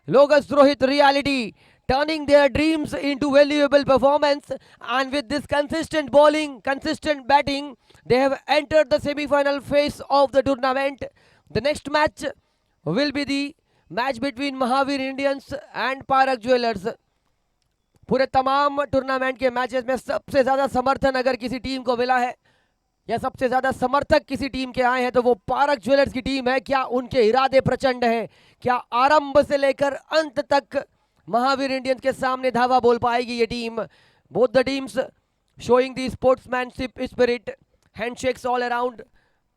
Logos Rohit Reality turning their dreams into valuable performance, and with this consistent bowling, consistent batting, they have entered the semi-final phase of the tournament. The next match will be the match between Mahavir Indians and Parak Jewelers. पूरे तमाम tournament के matches में सबसे ज्यादा समर्थन अगर किसी team को मिला है या सबसे ज्यादा समर्थक किसी टीम के आए हैं तो वो पारक ज्वेलर्स की टीम है. क्या उनके इरादे प्रचंड हैं? क्या आरंभ से लेकर अंत तक महावीर इंडियंस के सामने धावा बोल पाएगी ये टीम? Both the teams showing the sportsmanship spirit, handshakes all around.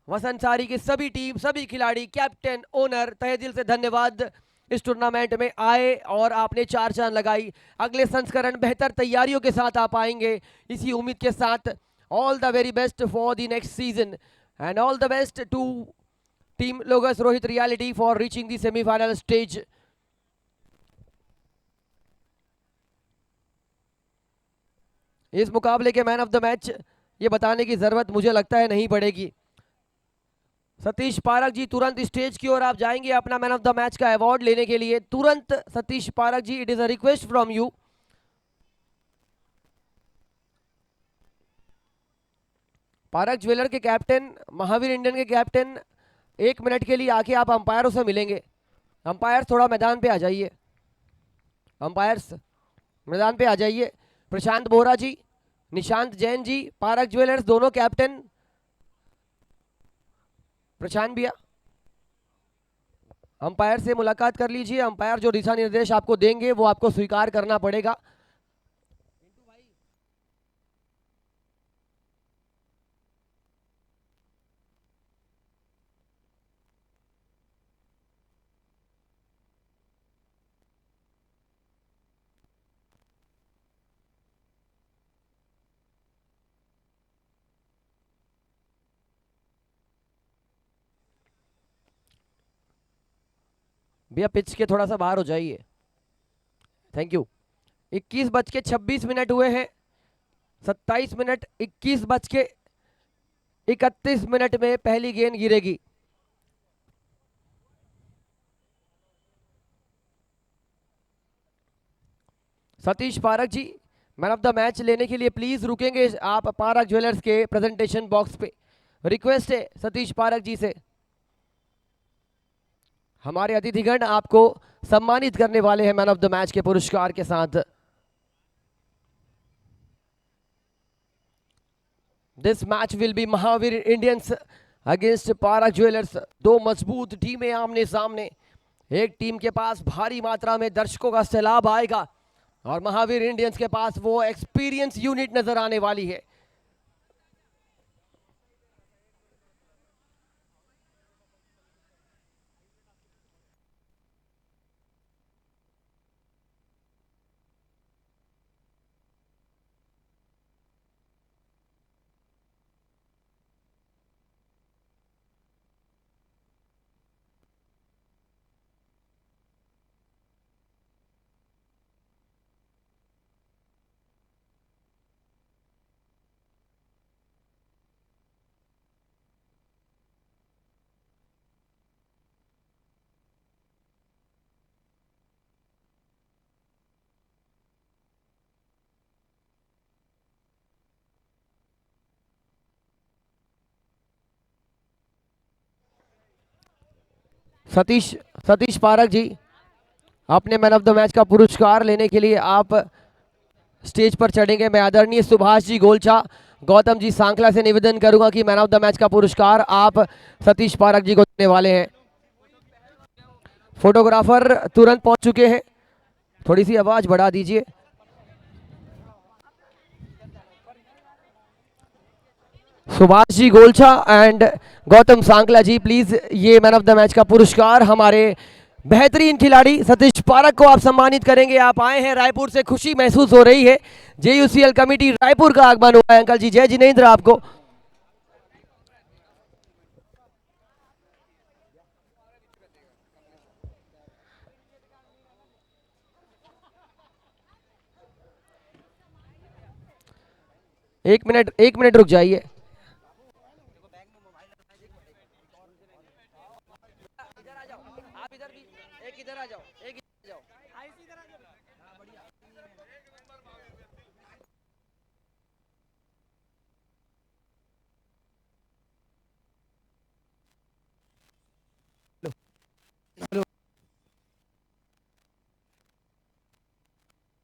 Vasant Sari की सभी टीम, सभी खिलाड़ी, कैप्टन, ओनर, तहे दिल से धन्यवाद. इस टूर्नामेंट में आए और आपने 4 चांद लगाई. अगले संस्करण बेहतर तैयारियों के साथ आप आएंगे, इसी उम्मीद के साथ. All the very best for the next season and all the best to team लोगस Rohit reality for reaching the semifinal stage. इस मुकाबले के मैन ऑफ द मैच ये बताने की जरूरत मुझे लगता है नहीं पड़ेगी. सतीश पारक जी तुरंत स्टेज की ओर आप जाएंगे अपना मैन ऑफ द मैच का अवार्ड लेने के लिए. तुरंत Satish Parak ji, it is a request from you. Parak jeweller के कैप्टन, महावीर इंडियन के कैप्टन, 1 मिनट के लिए आके आप अंपायरों से मिलेंगे. अंपायर थोड़ा मैदान पे आ जाइए. अंपायर्स मैदान पे आ जाइए. प्रशांत बोरा जी, निशांत जैन जी, पारक ज्वेलर्स दोनों कैप्टन. प्रशांत भैया अंपायर से मुलाकात कर लीजिए. अंपायर जो दिशा निर्देश आपको देंगे वो आपको स्वीकार करना पड़ेगा. भैया पिच के थोड़ा सा बाहर हो जाइए. Thank you. 21:26 हुए हैं. 27 मिनट 21:31 में पहली गेंद गिरेगी. Satish Parak ji man of the match लेने के लिए प्लीज रुकेंगे आप पारक ज्वेलर्स के प्रेजेंटेशन बॉक्स पे. रिक्वेस्ट है सतीश पारक जी से. हमारे अतिथिगण आपको सम्मानित करने वाले हैं मैन ऑफ द मैच के पुरस्कार के साथ. This match will be Mahavir Indians against park jewellers. 2 मजबूत टीमें आमने सामने. एक टीम के पास भारी मात्रा में दर्शकों का सैलाब आएगा और महावीर इंडियंस के पास वो एक्सपीरियंस यूनिट नजर आने वाली है. सतीश सतीश पारक जी, अपने मैन ऑफ द मैच का पुरस्कार लेने के लिए आप स्टेज पर चढ़ेंगे। मैं आदरणीय सुभाष जी गोलचा, गौतम जी सांकला से निवेदन करूंगा कि मैन ऑफ द मैच का पुरस्कार आप सतीश पारक जी को देने वाले हैं। फोटोग्राफर तुरंत पहुंच चुके हैं, थोड़ी सी आवाज बढ़ा दीजिए। सुभाष जी गोलछा एंड गौतम सांकला जी, प्लीज ये मैन ऑफ द मैच का पुरस्कार हमारे बेहतरीन खिलाड़ी सतीश पारक को आप सम्मानित करेंगे। आप आए हैं रायपुर से, खुशी महसूस हो रही है। JUCL कमेटी रायपुर का आगमन हुआ है अंकल जी। जय जिनेंद्र आपको। एक मिनट रुक जाइए। आप इधर भी, एक इधर आ जाओ, एक इधर आ जाओ।